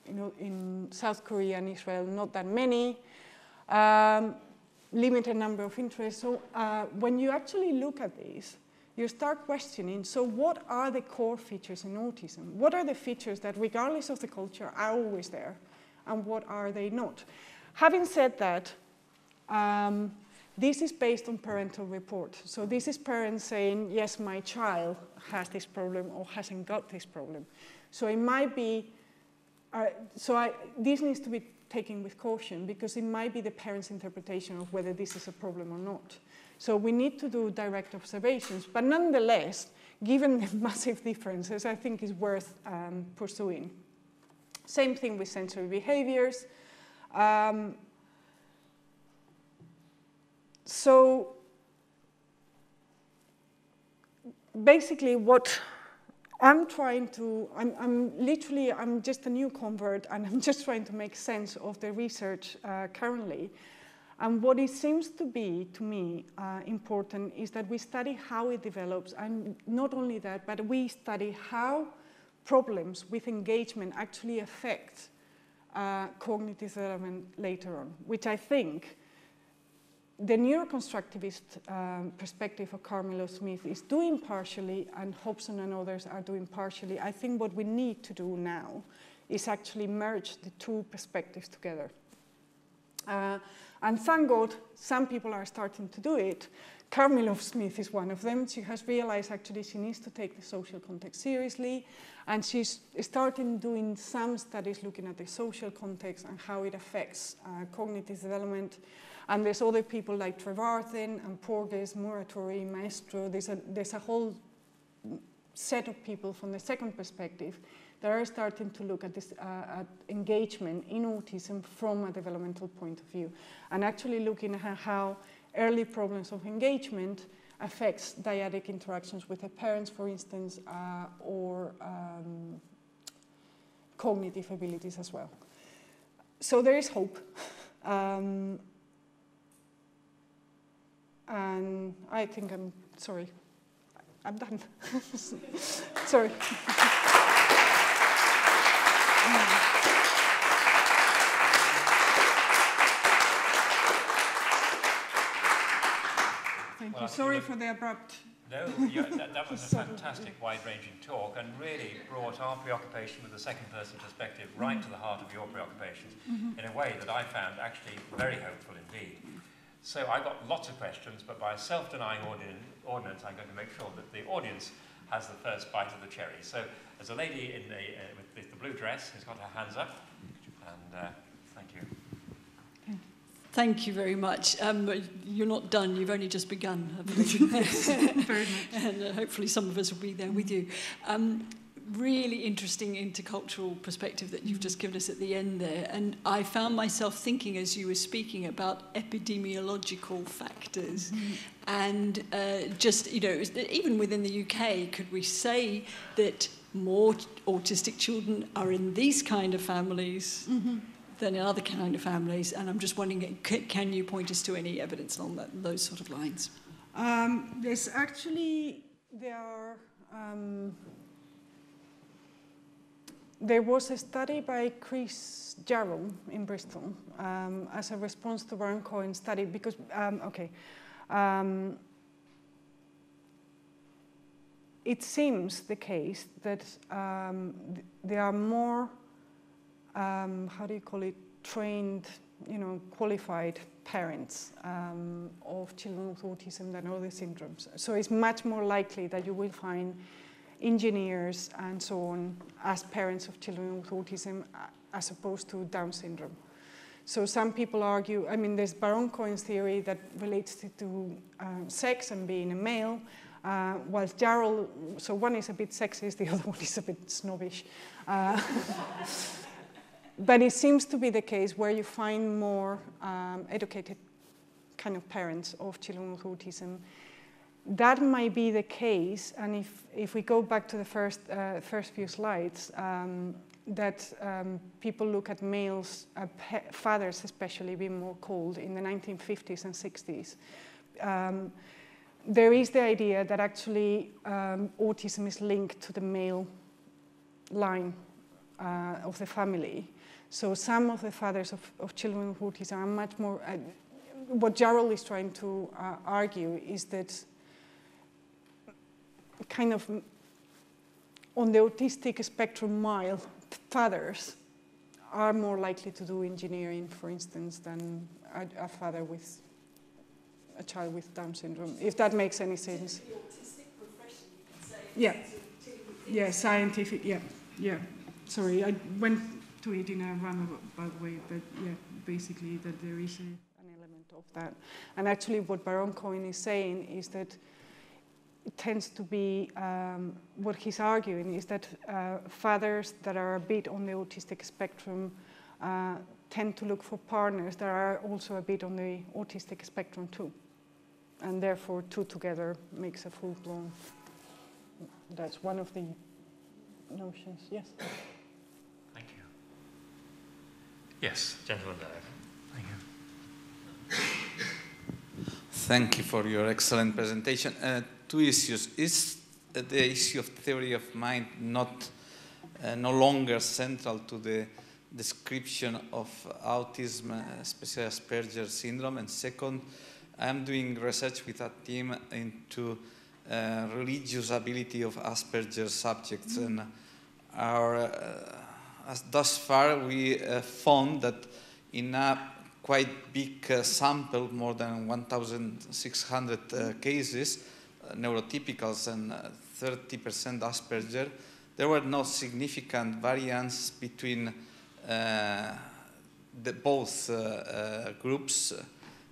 In South Korea and Israel, not that many, limited number of interests. So when you actually look at these, you start questioning, so what are the core features in autism? What are the features that, regardless of the culture, are always there, and what are they not? Having said that, this is based on parental report. So this is parents saying, yes, my child has this problem or hasn't got this problem. So it might be, this needs to be taken with caution, because it might be the parent's interpretation of whether this is a problem or not. So we need to do direct observations, but nonetheless, given the massive differences, I think is worth pursuing. Same thing with sensory behaviors. So basically what I'm trying to, I'm just a new convert, and I'm just trying to make sense of the research currently. And what it seems to be, to me, important is that we study how it develops, and not only that, but we study how problems with engagement actually affect cognitive development later on, which I think the neuroconstructivist perspective of Carmelo Smith is doing partially, and Hobson and others are doing partially. I think what we need to do now is actually merge the two perspectives together. And thank God, some people are starting to do it. Carmelo Smith is one of them. She has realized actually she needs to take the social context seriously, and she's starting doing some studies looking at the social context and how it affects cognitive development. And there's other people like Trevarthen and Porges, Muratori, Maestro. There's a whole set of people from the second perspective that are starting to look at this at engagement in autism from a developmental point of view, and actually looking at how early problems of engagement affects dyadic interactions with the parents, for instance, or cognitive abilities as well. So there is hope. And I think I'm done. Sorry. Thank you. Sorry for the abrupt. No, that was a fantastic wide-ranging talk, and really brought our preoccupation with the second-person perspective right to the heart of your preoccupations in a way that I found actually very hopeful indeed. So I got lots of questions, but by a self-denying ordinance, I'm going to make sure that the audience has the first bite of the cherry. So there's a lady in with the blue dress who's got her hands up, and thank you. Thank you very much. You're not done, you've only just begun. Very much. And hopefully some of us will be there with you. Really interesting intercultural perspective that you've just given us at the end there. And I found myself thinking as you were speaking about epidemiological factors. And just, you know, even within the UK, could we say that more autistic children are in these kind of families than in other kind of families? And I'm just wondering, can you point us to any evidence on those sort of lines? There's actually, there was a study by Chris Jarrell in Bristol as a response to Baron Cohen's study, because, it seems the case that there are more, how do you call it, trained, qualified parents of children with autism than other syndromes. So it's much more likely that you will find engineers and so on as parents of children with autism as opposed to Down syndrome. So some people argue, I mean, there's Baron Cohen's theory that relates to sex and being a male, whilst Jarrell, so one is a bit sexist, the other one is a bit snobbish. But it seems to be the case where you find more educated kind of parents of children with autism. That might be the case, and if we go back to the first few slides, that people look at males, fathers especially, being more called in the 1950s and 60s. There is the idea that actually autism is linked to the male line of the family. So some of the fathers of children with autism are much more, what Jarrell is trying to argue is that kind of on the autistic spectrum mild fathers are more likely to do engineering, for instance, than a father with a child with Down syndrome, if that makes any sense. The autistic profession, you can say. Yeah. Yeah, scientific, yeah. Sorry, I went to it in a roundabout way, but yeah, basically that there is an element of that. And actually what Baron Cohen is saying is that it tends to be, what he's arguing is that fathers that are a bit on the autistic spectrum tend to look for partners that are also a bit on the autistic spectrum too. And therefore two together makes a full-blown, that's one of the notions, yes. Thank you. Yes, gentleman there. Thank you. Thank you for your excellent presentation. Two issues. Is the issue of theory of mind no longer central to the description of autism, especially Asperger's syndrome? And second, I'm doing research with a team into religious ability of Asperger's subjects, and thus far we found that in a quite big sample, more than 1,600 cases, neurotypicals and 30% Asperger, there were no significant variance between both groups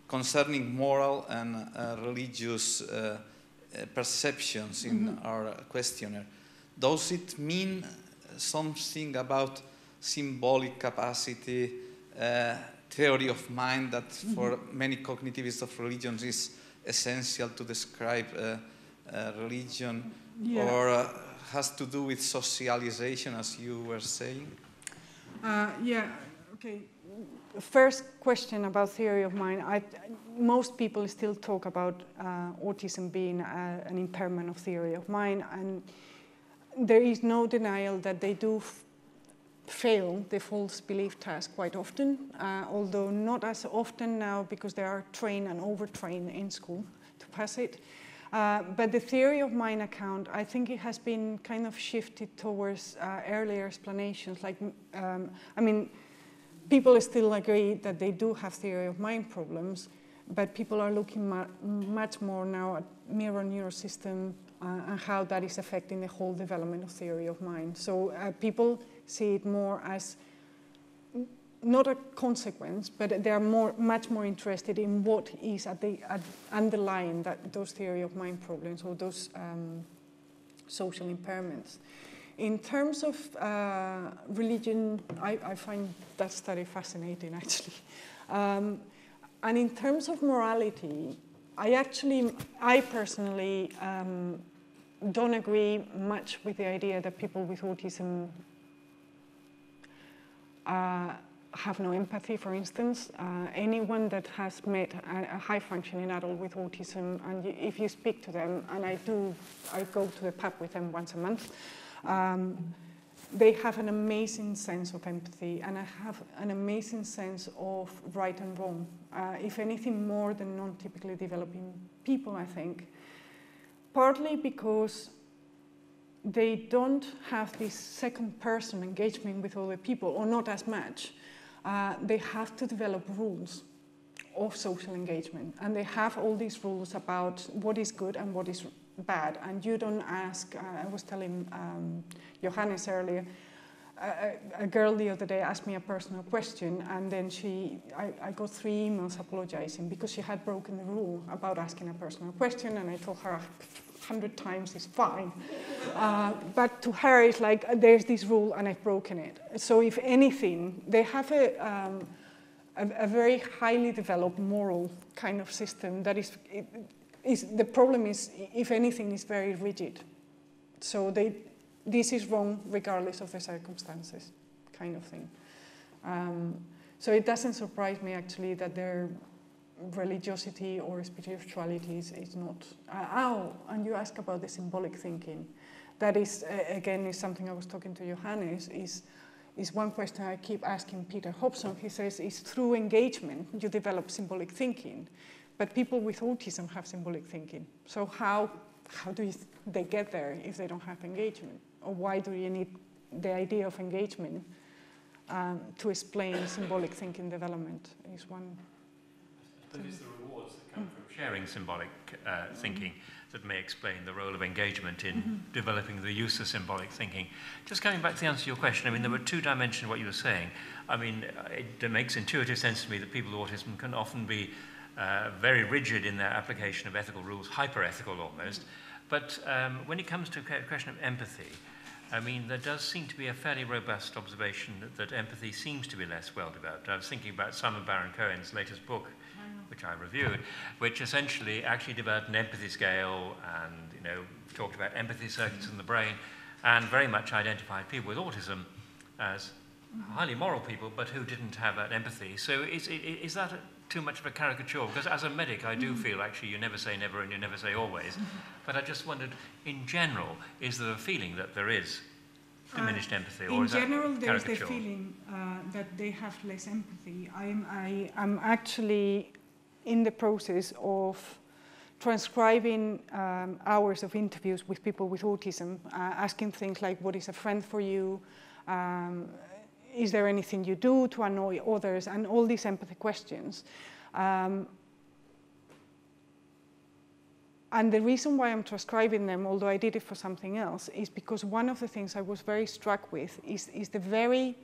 concerning moral and religious perceptions in our questionnaire. Does it mean something about symbolic capacity, theory of mind that for many cognitivists of religions is essential to describe religion, or has to do with socialization, as you were saying? Okay. First question about theory of mind. Most people still talk about autism being an impairment of theory of mind, and there is no denial that they do fail the false belief test quite often, although not as often now because they are trained and overtrained in school to pass it. But the theory of mind account, I think it has been kind of shifted towards earlier explanations. Like, people still agree that they do have theory of mind problems, but people are looking much more now at mirror neural system and how that is affecting the whole development of theory of mind. So people see it more as not a consequence, but they are much more interested in what is underlying those theory of mind problems or those social impairments. In terms of religion, I find that study fascinating, actually. And in terms of morality, I personally don't agree much with the idea that people with autism have no empathy, for instance. Anyone that has met a high-functioning adult with autism, and if you speak to them, and I go to the pub with them once a month, they have an amazing sense of empathy, and I have an amazing sense of right and wrong. If anything, more than non-typically developing people, I think. Partly because they don't have this second-person engagement with other people, or not as much. They have to develop rules of social engagement, and they have all these rules about what is good and what is bad, and you don't ask. I was telling Johannes earlier, a girl the other day asked me a personal question, and then I got 3 emails apologizing because she had broken the rule about asking a personal question, and I told her 100 times is fine. But to her, it's like, there's this rule and I've broken it. So if anything, they have a very highly developed moral kind of system that the problem is, if anything, is very rigid. So this is wrong regardless of the circumstances, kind of thing. So it doesn't surprise me, actually, that their religiosity or spirituality is not. And you ask about the symbolic thinking. That is, again, is something I was talking to Johannes, is one question I keep asking Peter Hobson. He says, it's through engagement you develop symbolic thinking. But people with autism have symbolic thinking. So how do they get there if they don't have engagement? Or why do you need the idea of engagement to explain symbolic thinking development is one. But it's the rewards that come from sharing symbolic thinking that may explain the role of engagement in developing the use of symbolic thinking. Just coming back to the answer to your question, I mean, there were 2 dimensions of what you were saying. I mean, it makes intuitive sense to me that people with autism can often be very rigid in their application of ethical rules, hyper-ethical almost. But when it comes to a question of empathy, I mean, there does seem to be a fairly robust observation that empathy seems to be less well developed. I was thinking about Simon Baron-Cohen's latest book, which I reviewed, which essentially actually developed an empathy scale and, talked about empathy circuits in the brain, and very much identified people with autism as highly moral people, but who didn't have that empathy. So is that too much of a caricature? Because as a medic, I do feel actually you never say never and you never say always. But I just wondered, in general, is there a feeling that there is diminished empathy, or is that caricature? In general, there is the feeling that they have less empathy. I'm actually, in the process of transcribing hours of interviews with people with autism, asking things like, what is a friend for you? Is there anything you do to annoy others? And all these empathy questions. And the reason why I'm transcribing them, although I did it for something else, is because one of the things I was very struck with is the very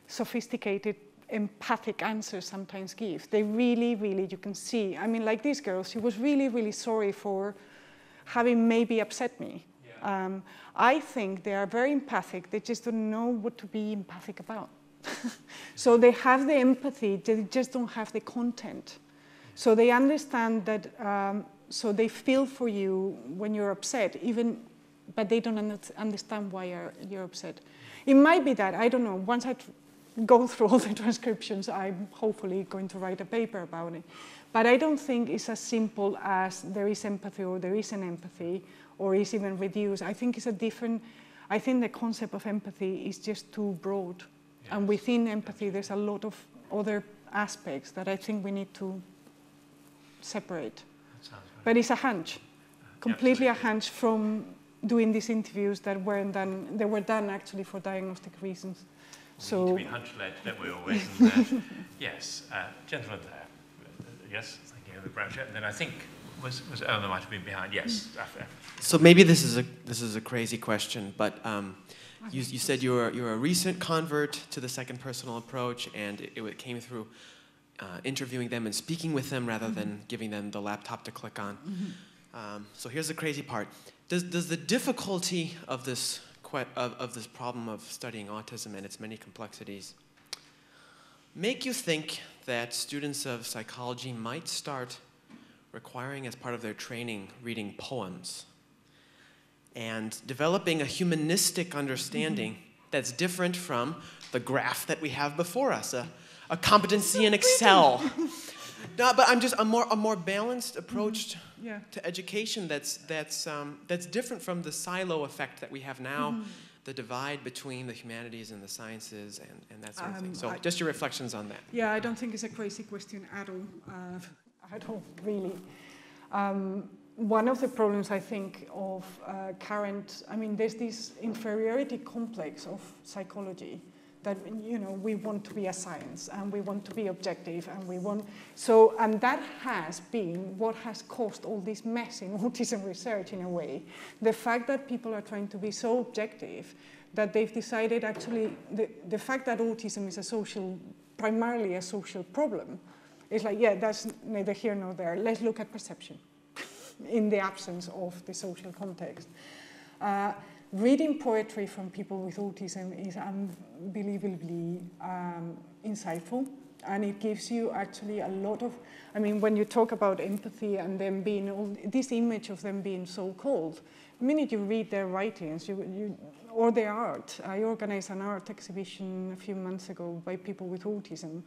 sophisticated, empathic answers sometimes give. They really, really, you can see. I mean, like this girl, she was really, really sorry for having maybe upset me. Yeah. I think they are very empathic. They just don't know what to be empathic about. So they have the empathy, they just don't have the content. So they understand that, so they feel for you when you're upset, but they don't understand why you're upset. It might be that, I don't know, once I go through all the transcriptions, I'm hopefully going to write a paper about it. But I don't think it's as simple as there is empathy or there isn't empathy, or is even reduced. I think it's I think the concept of empathy is just too broad. Yes. And within empathy, there's a lot of other aspects that I think we need to separate. But it's a hunch, completely a hunch from doing these interviews that weren't done. They were done actually for diagnostic reasons. We need to be hunch-led, don't we always? And, yes, gentleman there. Yes, thank you, the brown shirt. And then I think was Eleanor might have been behind. Yes. So maybe this is a crazy question, but you said you're a recent convert to the second personal approach, and it came through interviewing them and speaking with them rather than giving them the laptop to click on. So here's the crazy part. Does the difficulty of this problem of studying autism and its many complexities make you think that students of psychology might start requiring as part of their training reading poems and developing a humanistic understanding that's different from the graph that we have before us, a competency in Excel? No, but I'm just a more balanced approach to education that's different from the silo effect that we have now, the divide between the humanities and the sciences and that sort of thing. So just your reflections on that. Yeah, I don't think it's a crazy question at all, really. One of the problems, I think, of there's this inferiority complex of psychology that, we want to be a science and we want to be objective and that has been what has caused all this mess in autism research in a way. The fact that people are trying to be so objective that they've decided actually, the fact that autism is primarily a social problem, is like, yeah, that's neither here nor there. Let's look at perception in the absence of the social context. Reading poetry from people with autism is unbelievably insightful, and it gives you actually a lot of, when you talk about empathy and them being, this image of them being so cold, the minute you read their writings, or their art. I organized an art exhibition a few months ago by people with autism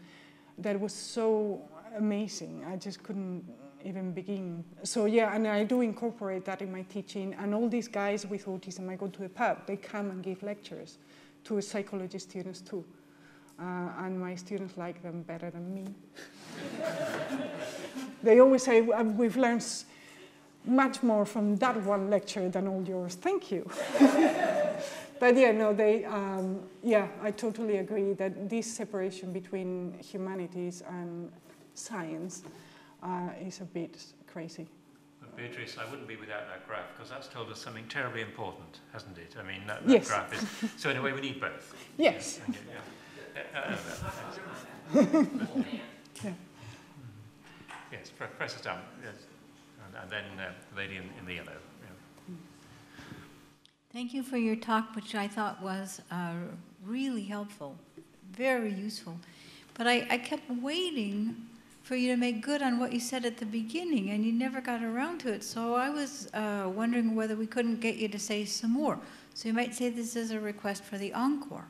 that was so amazing. I just couldn't even begin. So yeah, and I do incorporate that in my teaching. And all these guys with autism, I go to the pub, they come and give lectures to psychology students too. And my students like them better than me. They always say, we've learned much more from that one lecture than all yours. Thank you. But yeah, no, I totally agree that this separation between humanities and science is a bit crazy. But Beatrice, I wouldn't be without that graph, because that's told us something terribly important, hasn't it? That yes. Graph is... So in a way, we need both. Yes. Yeah. Yes, press us down. Yes. And then the lady in the yellow. Yeah. Thank you for your talk, which I thought was really helpful, very useful. But I kept waiting for you to make good on what you said at the beginning, and you never got around to it. So I was wondering whether we couldn't get you to say some more. So you might say this is a request for the encore.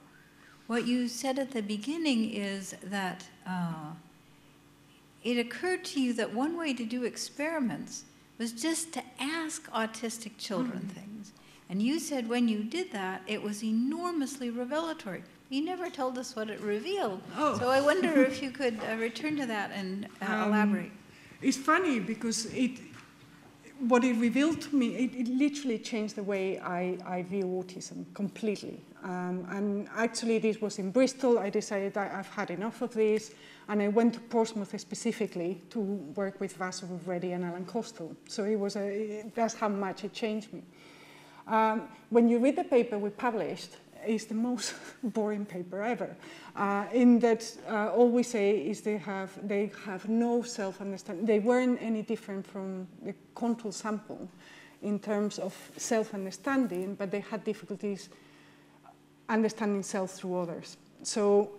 What you said at the beginning is that it occurred to you that one way to do experiments was just to ask autistic children things. And you said when you did that, it was enormously revelatory. You never told us what it revealed. Oh. So I wonder if you could return to that and elaborate. It's funny because what it revealed to me, it literally changed the way I view autism completely. And actually, this was in Bristol. I decided I've had enough of this. And I went to Portsmouth specifically to work with Vaso Reddy and Alan Costello. So that's how much it changed me. When you read the paper we published, it's the most boring paper ever. In that all we say is they have no self-understanding. They weren't any different from the control sample in terms of self-understanding, but they had difficulties understanding self through others. So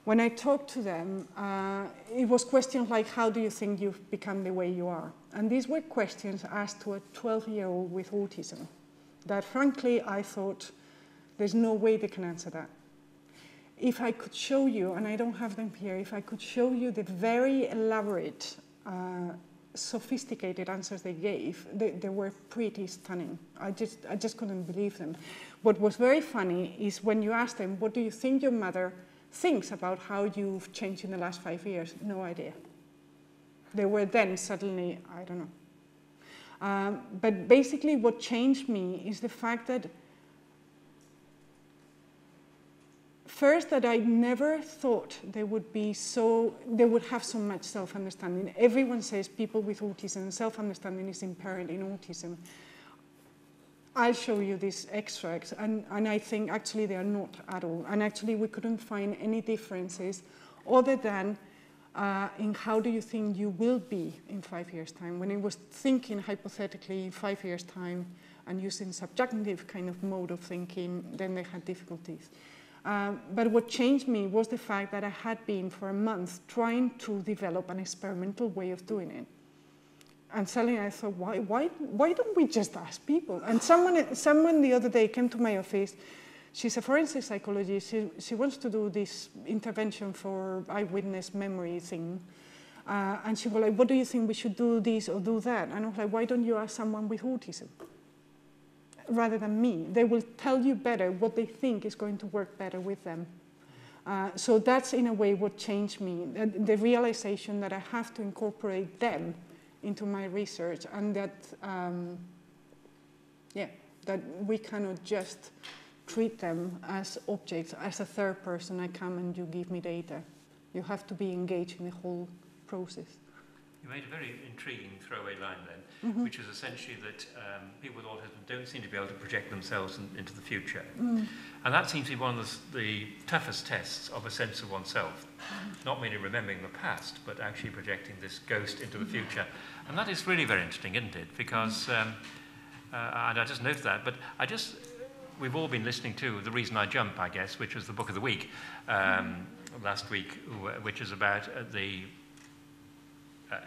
when I talked to them, it was questions like, how do you think you've become the way you are? And these were questions asked to a 12-year-old with autism that, frankly, I thought, there's no way they can answer that. If I could show you, and I don't have them here, if I could show you the very elaborate, sophisticated answers they gave, they were pretty stunning. I just couldn't believe them. What was very funny is when you ask them, what do you think your mother thinks about how you've changed in the last 5 years? No idea. They were then suddenly, I don't know. But basically what changed me is the fact that first, that I never thought they would have so much self-understanding. Everyone says people with autism, self-understanding is impaired in autism. I'll show you these extracts, and I think actually they are not at all. And actually we couldn't find any differences other than in how do you think you will be in 5 years' time. When I was thinking hypothetically in 5 years' time and using subjective kind of mode of thinking, then they had difficulties. But what changed me was the fact that I had been for a month trying to develop an experimental way of doing it. And suddenly I thought, why don't we just ask people? And someone the other day came to my office. She's a forensic psychologist. She wants to do this intervention for eyewitness memory thing. And she was like, what do you think we should do this or do that? And I was like, why don't you ask someone with autism? Rather than me. They will tell you better what they think is going to work better with them. So that's in a way what changed me, the realization that I have to incorporate them into my research, and that, that we cannot just treat them as objects, as a third person. I come and you give me data. You have to be engaged in the whole process. You made a very intriguing throwaway line then, which is essentially that people with autism don't seem to be able to project themselves into the future. And that seems to be one of the toughest tests of a sense of oneself. Not merely remembering the past, but actually projecting this ghost into the future. And that is really very interesting, isn't it? Because, and I just noted that, but we've all been listening to The Reason I Jump, I guess, which was the book of the week last week, which is about the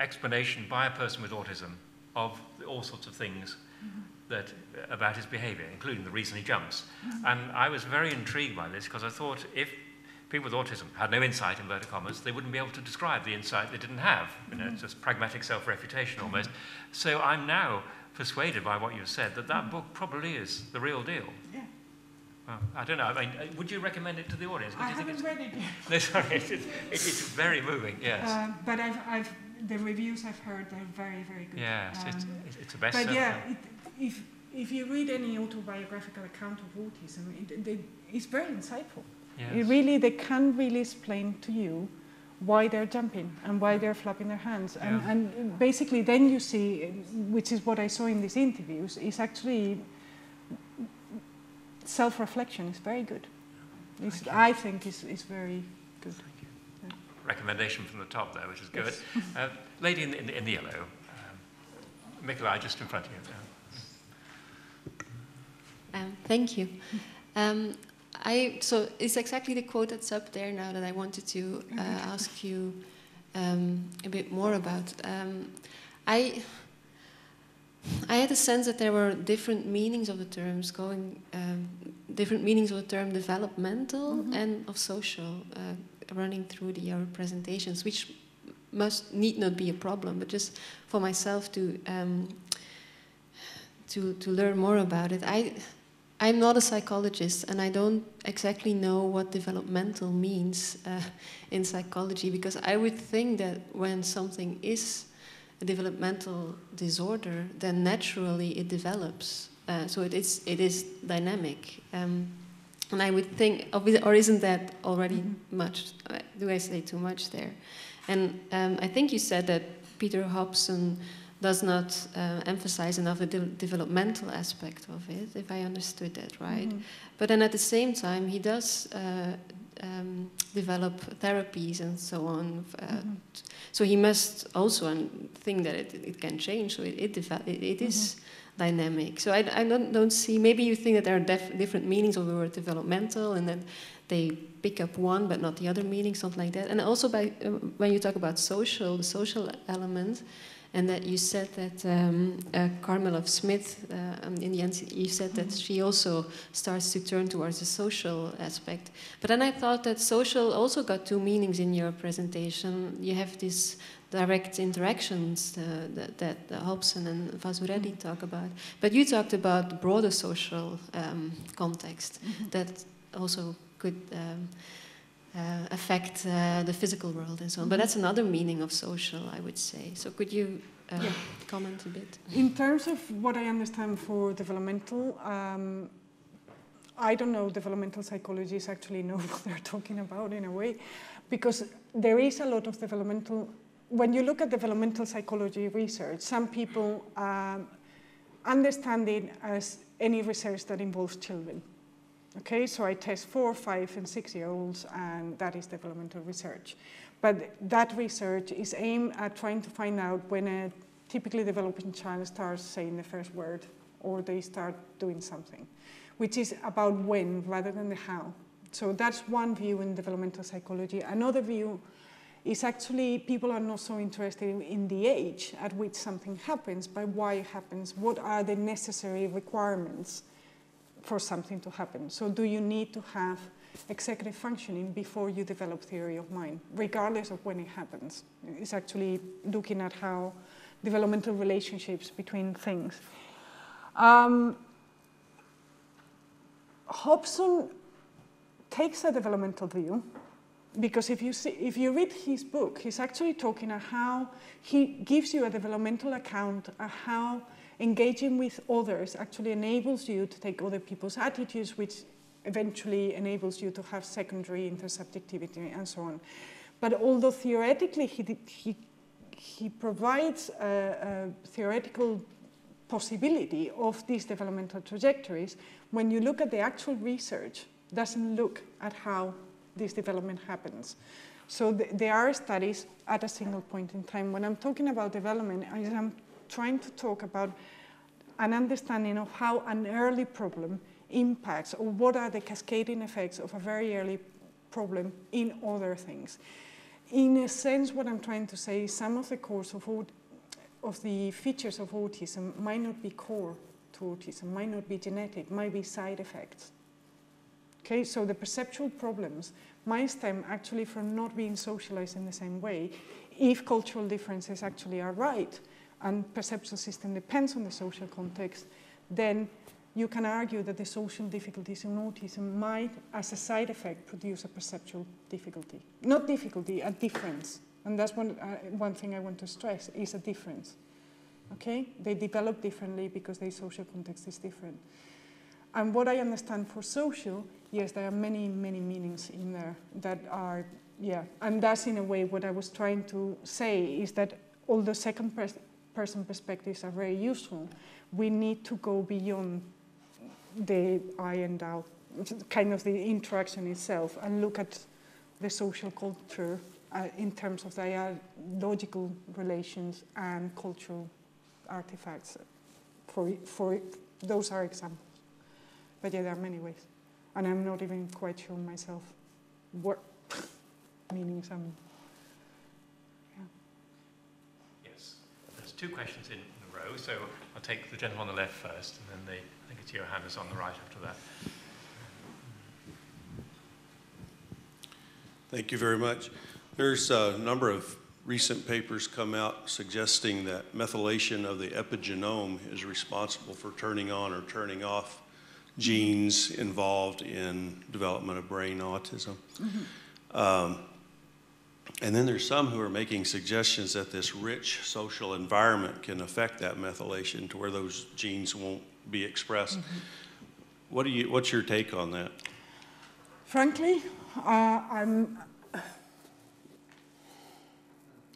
explanation by a person with autism of all sorts of things that about his behaviour, including the reason he jumps. And I was very intrigued by this because I thought if people with autism had no insight, in inverted commas, they wouldn't be able to describe the insight they didn't have. You know, it's just pragmatic self-refutation almost. So I'm now persuaded by what you've said that that book probably is the real deal. Yeah. Well, I don't know. I mean, would you recommend it to the audience? I haven't read it yet. No, sorry. It's very moving, yes. But the reviews I've heard are very, very good. Yes, it's a bestseller. But yeah, if you read any autobiographical account of autism, it's very insightful. Yes. They can really explain to you why they're jumping and why they're flapping their hands. Yeah. And basically then you see, which is what I saw in these interviews, is actually self-reflection is very good. I think is very good. Thank you. Yeah. Recommendation from the top there, which is good. Yes. Lady in the yellow, Nikolai, just in front of you. Thank you. So it's exactly the quote that's up there now that I wanted to ask you a bit more about. I had a sense that there were different meanings of the terms different meanings of the term developmental and of social running through your presentations, which need not be a problem, but just for myself to learn more about it. I'm not a psychologist, and I don't exactly know what developmental means in psychology, because I would think that when something is a developmental disorder, then naturally it develops. So it is dynamic. And I would think, or isn't that already much? Do I say too much there? And I think you said that Peter Hobson does not emphasize enough the developmental aspect of it, if I understood that right. But then at the same time, he does develop therapies and so on. So he must also think that it can change, so it is dynamic. So I don't see, maybe you think that there are different meanings of the word developmental and that they pick up one but not the other meaning, something like that. And also when you talk about the social element, and that you said that Carmela Smith, in the end, you said that she also starts to turn towards the social aspect. But then I thought that social also got two meanings in your presentation. You have these direct interactions that Hobson and Vasureddi talk about. But you talked about the broader social context that also could affect the physical world and so on. But that's another meaning of social, I would say. So could you comment a bit? In terms of what I understand for developmental, I don't know developmental psychologists actually know what they're talking about in a way, because there is a lot of developmental. When you look at developmental psychology research, some people understand it as any research that involves children. Okay, so I test 4, 5, and 6-year-olds, and that is developmental research. But that research is aimed at trying to find out when a typically developing child starts saying the first word, or they start doing something, which is about when rather than the how. So that's one view in developmental psychology. Another view is actually people are not so interested in the age at which something happens, but why it happens. What are the necessary requirements for something to happen? So do you need to have executive functioning before you develop theory of mind, regardless of when it happens? It's actually looking at how developmental relationships between things. Hobson takes a developmental view, because if you read his book, he's actually talking about how he gives you a developmental account of how engaging with others actually enables you to take other people's attitudes, which eventually enables you to have secondary intersubjectivity and so on. But although theoretically he provides a theoretical possibility of these developmental trajectories, when you look at the actual research, it doesn't look at how this development happens. So there are studies at a single point in time. When I'm talking about development, I'm trying to talk about an understanding of how an early problem impacts, or what are the cascading effects of a very early problem in other things. In a sense, what I'm trying to say is some of the cores of the features of autism might not be core to autism, might not be genetic, might be side effects. Okay, so the perceptual problems might stem actually from not being socialized in the same way. If cultural differences actually are right, and perceptual system depends on the social context, then you can argue that the social difficulties in autism might, as a side effect, produce a perceptual difficulty. Not difficulty, a difference. And that's one thing I want to stress, is a difference. Okay? They develop differently because their social context is different. And what I understand for social, yes, there are many, many meanings in there that are, and that's in a way what I was trying to say, is that although second person perspectives are very useful, we need to go beyond the I and thou, kind of the interaction itself, and look at the social culture in terms of dialogical relations and cultural artifacts. For those are examples. But yeah, there are many ways. And I'm not even quite sure myself what meanings I'm... Yes, there's two questions in a row, so I'll take the gentleman on the left first, and then I think it's Johannes on the right after that. Thank you very much. There's a number of recent papers come out suggesting that methylation of the epigenome is responsible for turning on or turning off genes involved in development of brain autism. And then there's some who are making suggestions that this rich social environment can affect that methylation to where those genes won't be expressed. What's your take on that? Frankly, I'm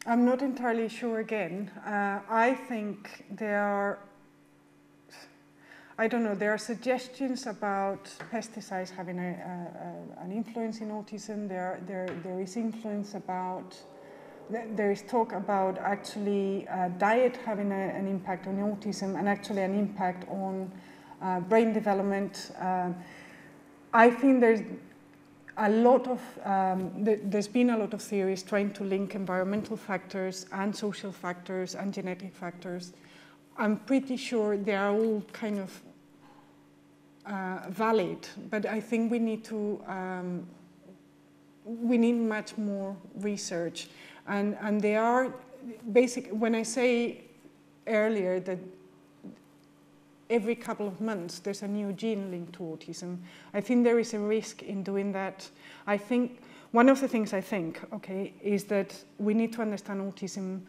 not entirely sure again. I think there are, I don't know, there are suggestions about pesticides having an influence in autism. There is influence about, there is talk about actually diet having an impact on autism and actually an impact on brain development. I think there's a lot of, there's been a lot of theories trying to link environmental factors and social factors and genetic factors. I'm pretty sure they are all kind of valid, but I think we need to, we need much more research. And they are basic, when I say earlier that every couple of months there's a new gene linked to autism, I think there is a risk in doing that. I think, one of the things I think, okay, is that we need to understand autism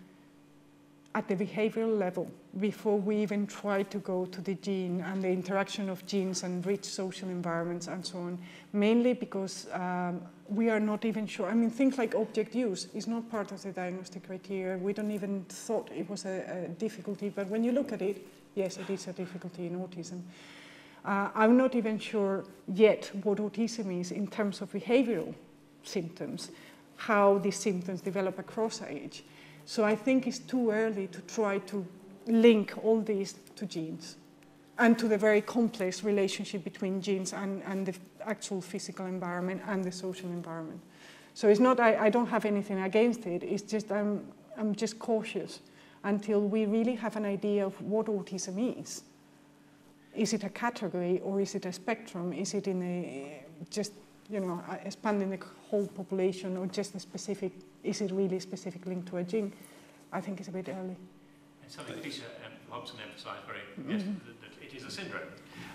at the behavioral level before we even try to go to the gene and the interaction of genes and rich social environments and so on, mainly because we are not even sure. I mean, things like object use is not part of the diagnostic criteria. We don't even thought it was a difficulty, but when you look at it, yes, it is a difficulty in autism. I'm not even sure yet what autism is in terms of behavioral symptoms, how these symptoms develop across age. So I think it's too early to try to link all these to genes and to the very complex relationship between genes and the actual physical environment and the social environment. So it's not, I don't have anything against it, it's just I'm just cautious until we really have an idea of what autism is. Is it a category or is it a spectrum? Is it in a, just, you know, expanding the whole population or just a specific, is it really specific link to a gene? I think it's a bit early. And something Peter Hobson emphasised very yesterday, that it is a syndrome.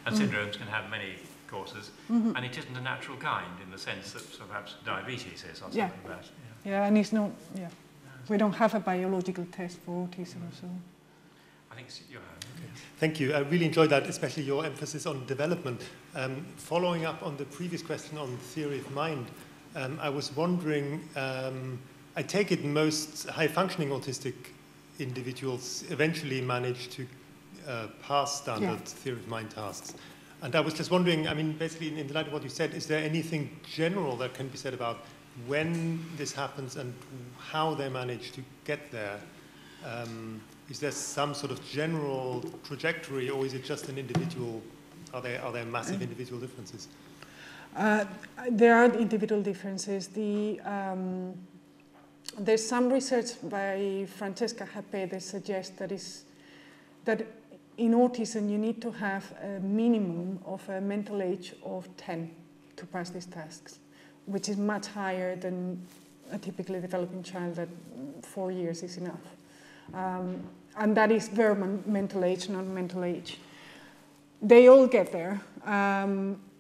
And syndromes can have many causes, and it isn't a natural kind in the sense that so perhaps diabetes is or something like that. Yeah, and it's not, we don't have a biological test for autism, so. I think it's your hand. Okay. Thank you. I really enjoyed that, especially your emphasis on development. Following up on the previous question on theory of mind, I was wondering, I take it most high-functioning autistic individuals eventually manage to pass standard theory of mind tasks. And I was just wondering, I mean, basically in the light of what you said, is there anything general that can be said about when this happens and how they manage to get there? Is there some sort of general trajectory, or is it just an individual? Are there massive individual differences? There are individual differences. There's some research by Francesca Happe that suggests that in autism you need to have a minimum of a mental age of 10 to pass these tasks, which is much higher than a typically developing child that 4 years is enough. And that is their mental age, not mental age. They all get there.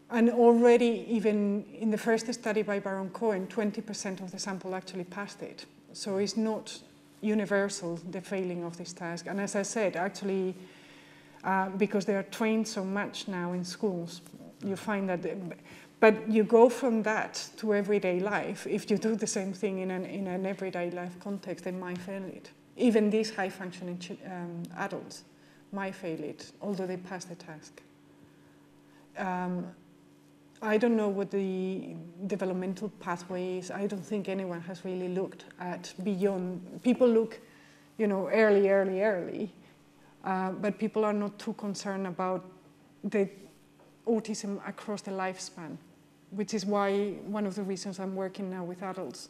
And already, even in the first study by Baron Cohen, 20% of the sample actually passed it. So it's not universal, the failing of this task. And as I said, actually, because they are trained so much now in schools, you find that, but you go from that to everyday life. If you do the same thing in an everyday life context, they might fail it. Even these high-functioning adults might fail it, although they pass the task. I don't know what the developmental pathway is. I don't think anyone has really looked at beyond. People look, you know, early, but people are not too concerned about the autism across the lifespan, which is why one of the reasons I'm working now with adults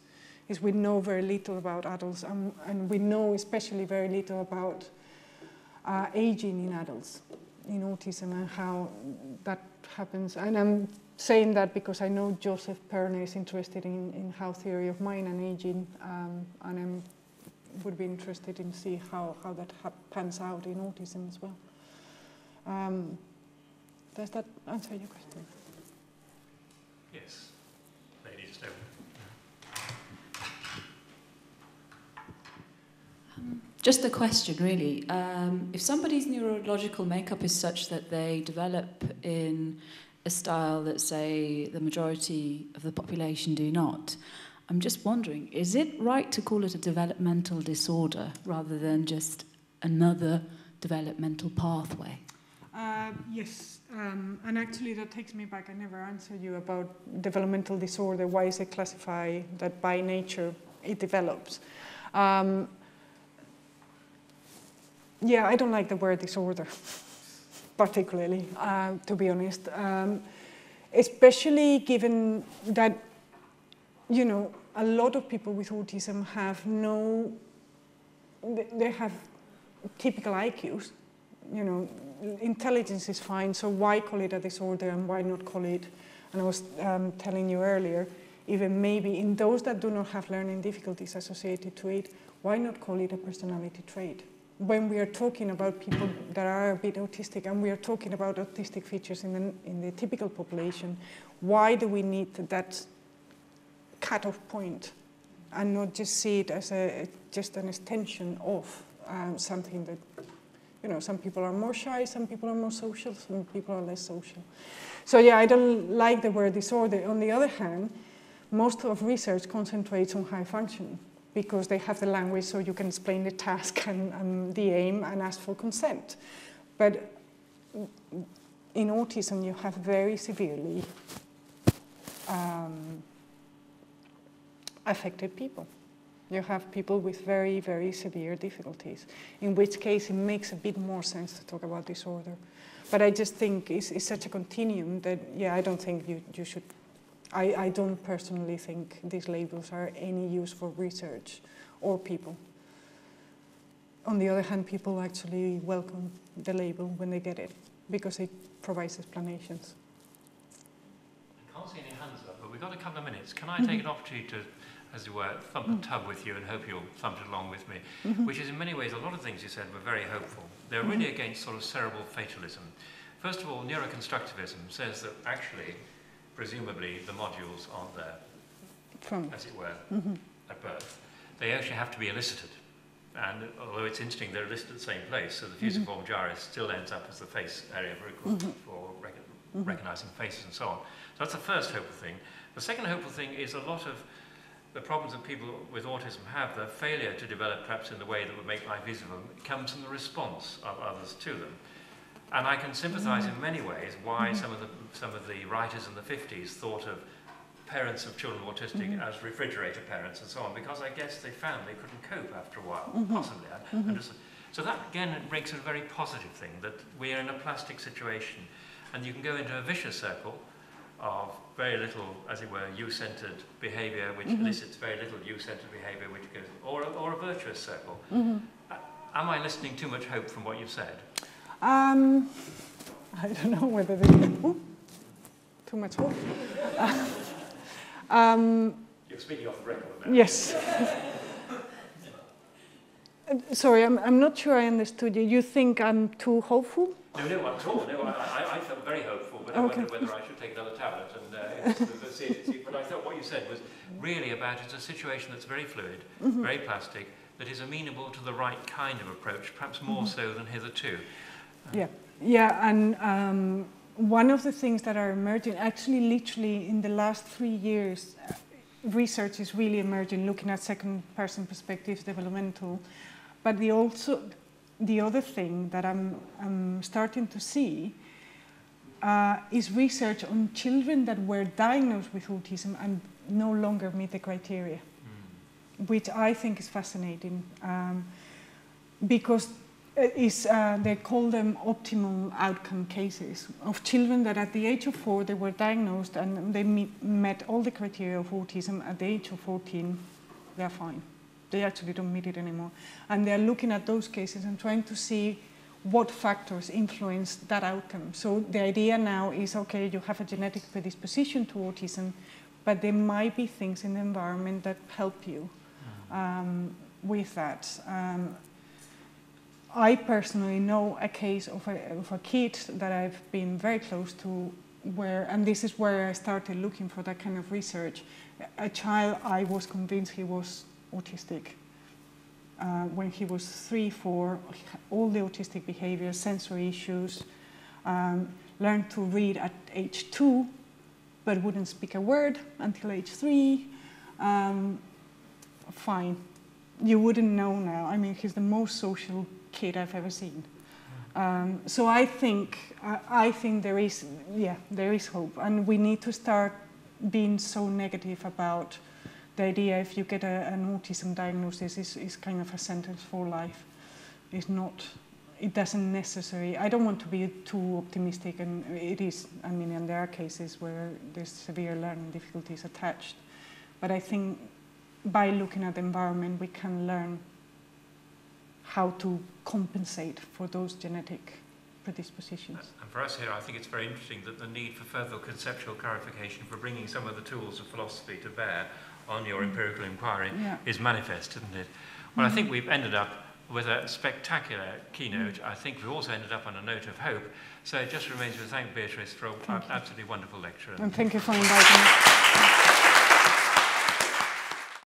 is we know very little about adults, and we know especially very little about aging in adults, in autism, and how that happens. And I'm saying that because I know Joseph Perner is interested in how theory of mind and aging, and I would be interested in see how that pans out in autism as well. Does that answer your question? Yes. Lady just over. Just a question, really. If somebody's neurological makeup is such that they develop in a style that, say, the majority of the population do not, I'm just wondering, is it right to call it a developmental disorder rather than just another developmental pathway? Yes, and actually that takes me back. I never answered you about developmental disorder. Why is it classified that by nature it develops? Yeah, I don't like the word disorder, particularly, to be honest. Especially given that, you know, a lot of people with autism have they have typical IQs. You know, intelligence is fine, so why call it a disorder and why not call it, and I was telling you earlier, even maybe in those that do not have learning difficulties associated to it, why not call it a personality trait? When we are talking about people that are a bit autistic and we are talking about autistic features in the typical population, why do we need that cut-off point and not just see it as just an extension of something that, you know, some people are more shy, some people are more social, some people are less social. So yeah, I don't like the word disorder. On the other hand, most of research concentrates on high functioning, because they have the language so you can explain the task and the aim and ask for consent. But in autism, you have very severely affected people. You have people with very, very severe difficulties, in which case it makes a bit more sense to talk about disorder. But I just think it's such a continuum that, yeah, I don't think you should. I don't personally think these labels are any use for research or people. On the other hand, people actually welcome the label when they get it because it provides explanations. I can't see any hands up, but we've got a couple of minutes. Can I take an opportunity to, as it were, thump a tub with you and hope you'll thump it along with me, which is in many ways, a lot of things you said were very hopeful. They're really against sort of cerebral fatalism. First of all, neuro-constructivism says that actually, presumably, the modules aren't there, as it were, at birth. They actually have to be elicited. And although it's interesting, they're elicited at the same place, so the fusiform gyrus still ends up as the face area for recognizing faces and so on. So that's the first hopeful thing. The second hopeful thing is a lot of the problems that people with autism have, the failure to develop perhaps in the way that would make life easier for them, comes from the response of others to them. And I can sympathize in many ways why some of the writers in the 50s thought of parents of children autistic as refrigerator parents and so on, because I guess they found they couldn't cope after a while, possibly. So that, again, it makes it a very positive thing, that we are in a plastic situation, and you can go into a vicious circle of very little, as it were, you-centered behavior, which elicits very little you-centered behavior, which goes, or a virtuous circle. Am I listening too much hope from what you've said? I don't know whether there's too much hope. You're speaking off the record now. Yes. Sorry, I'm not sure I understood you. You think I'm too hopeful? No, at all. No, I felt very hopeful, but I wondered whether I should take another tablet and see it. But I thought what you said was really about it's a situation that's very fluid, very plastic, that is amenable to the right kind of approach, perhaps more so than hitherto. Yeah, and one of the things that are emerging, actually literally in the last 3 years, research is really emerging, looking at second-person perspectives, developmental, but the other thing that I'm starting to see is research on children that were diagnosed with autism and no longer meet the criteria, which I think is fascinating because they call them optimal outcome cases of children that at the age of 4 they were diagnosed and they met all the criteria of autism. At the age of 14, they're fine. They actually don't meet it anymore. And they're looking at those cases and trying to see what factors influence that outcome. So the idea now is, okay, you have a genetic predisposition to autism, but there might be things in the environment that help you with that. I personally know a case of a kid that I've been very close to where, and this is where I started looking for that kind of research, a child I was convinced he was autistic. When he was 3, 4, all the autistic behaviors, sensory issues, learned to read at age 2, but wouldn't speak a word until age 3. Fine. You wouldn't know now. I mean, he's the most social kid I've ever seen. So I think there is hope, and we need to start being so negative about the idea if you get an autism diagnosis is kind of a sentence for life. It's not. It doesn't necessarily. I don't want to be too optimistic, and it is. I mean, and there are cases where there's severe learning difficulties attached, but I think by looking at the environment, we can learn how to compensate for those genetic predispositions. And for us here, I think it's very interesting that the need for further conceptual clarification, for bringing some of the tools of philosophy to bear on your empirical inquiry is manifest, isn't it? Well, I think we've ended up with a spectacular keynote. I think we've also ended up on a note of hope. So it just remains to thank Beatrice for an absolutely wonderful lecture. And thank you for inviting me.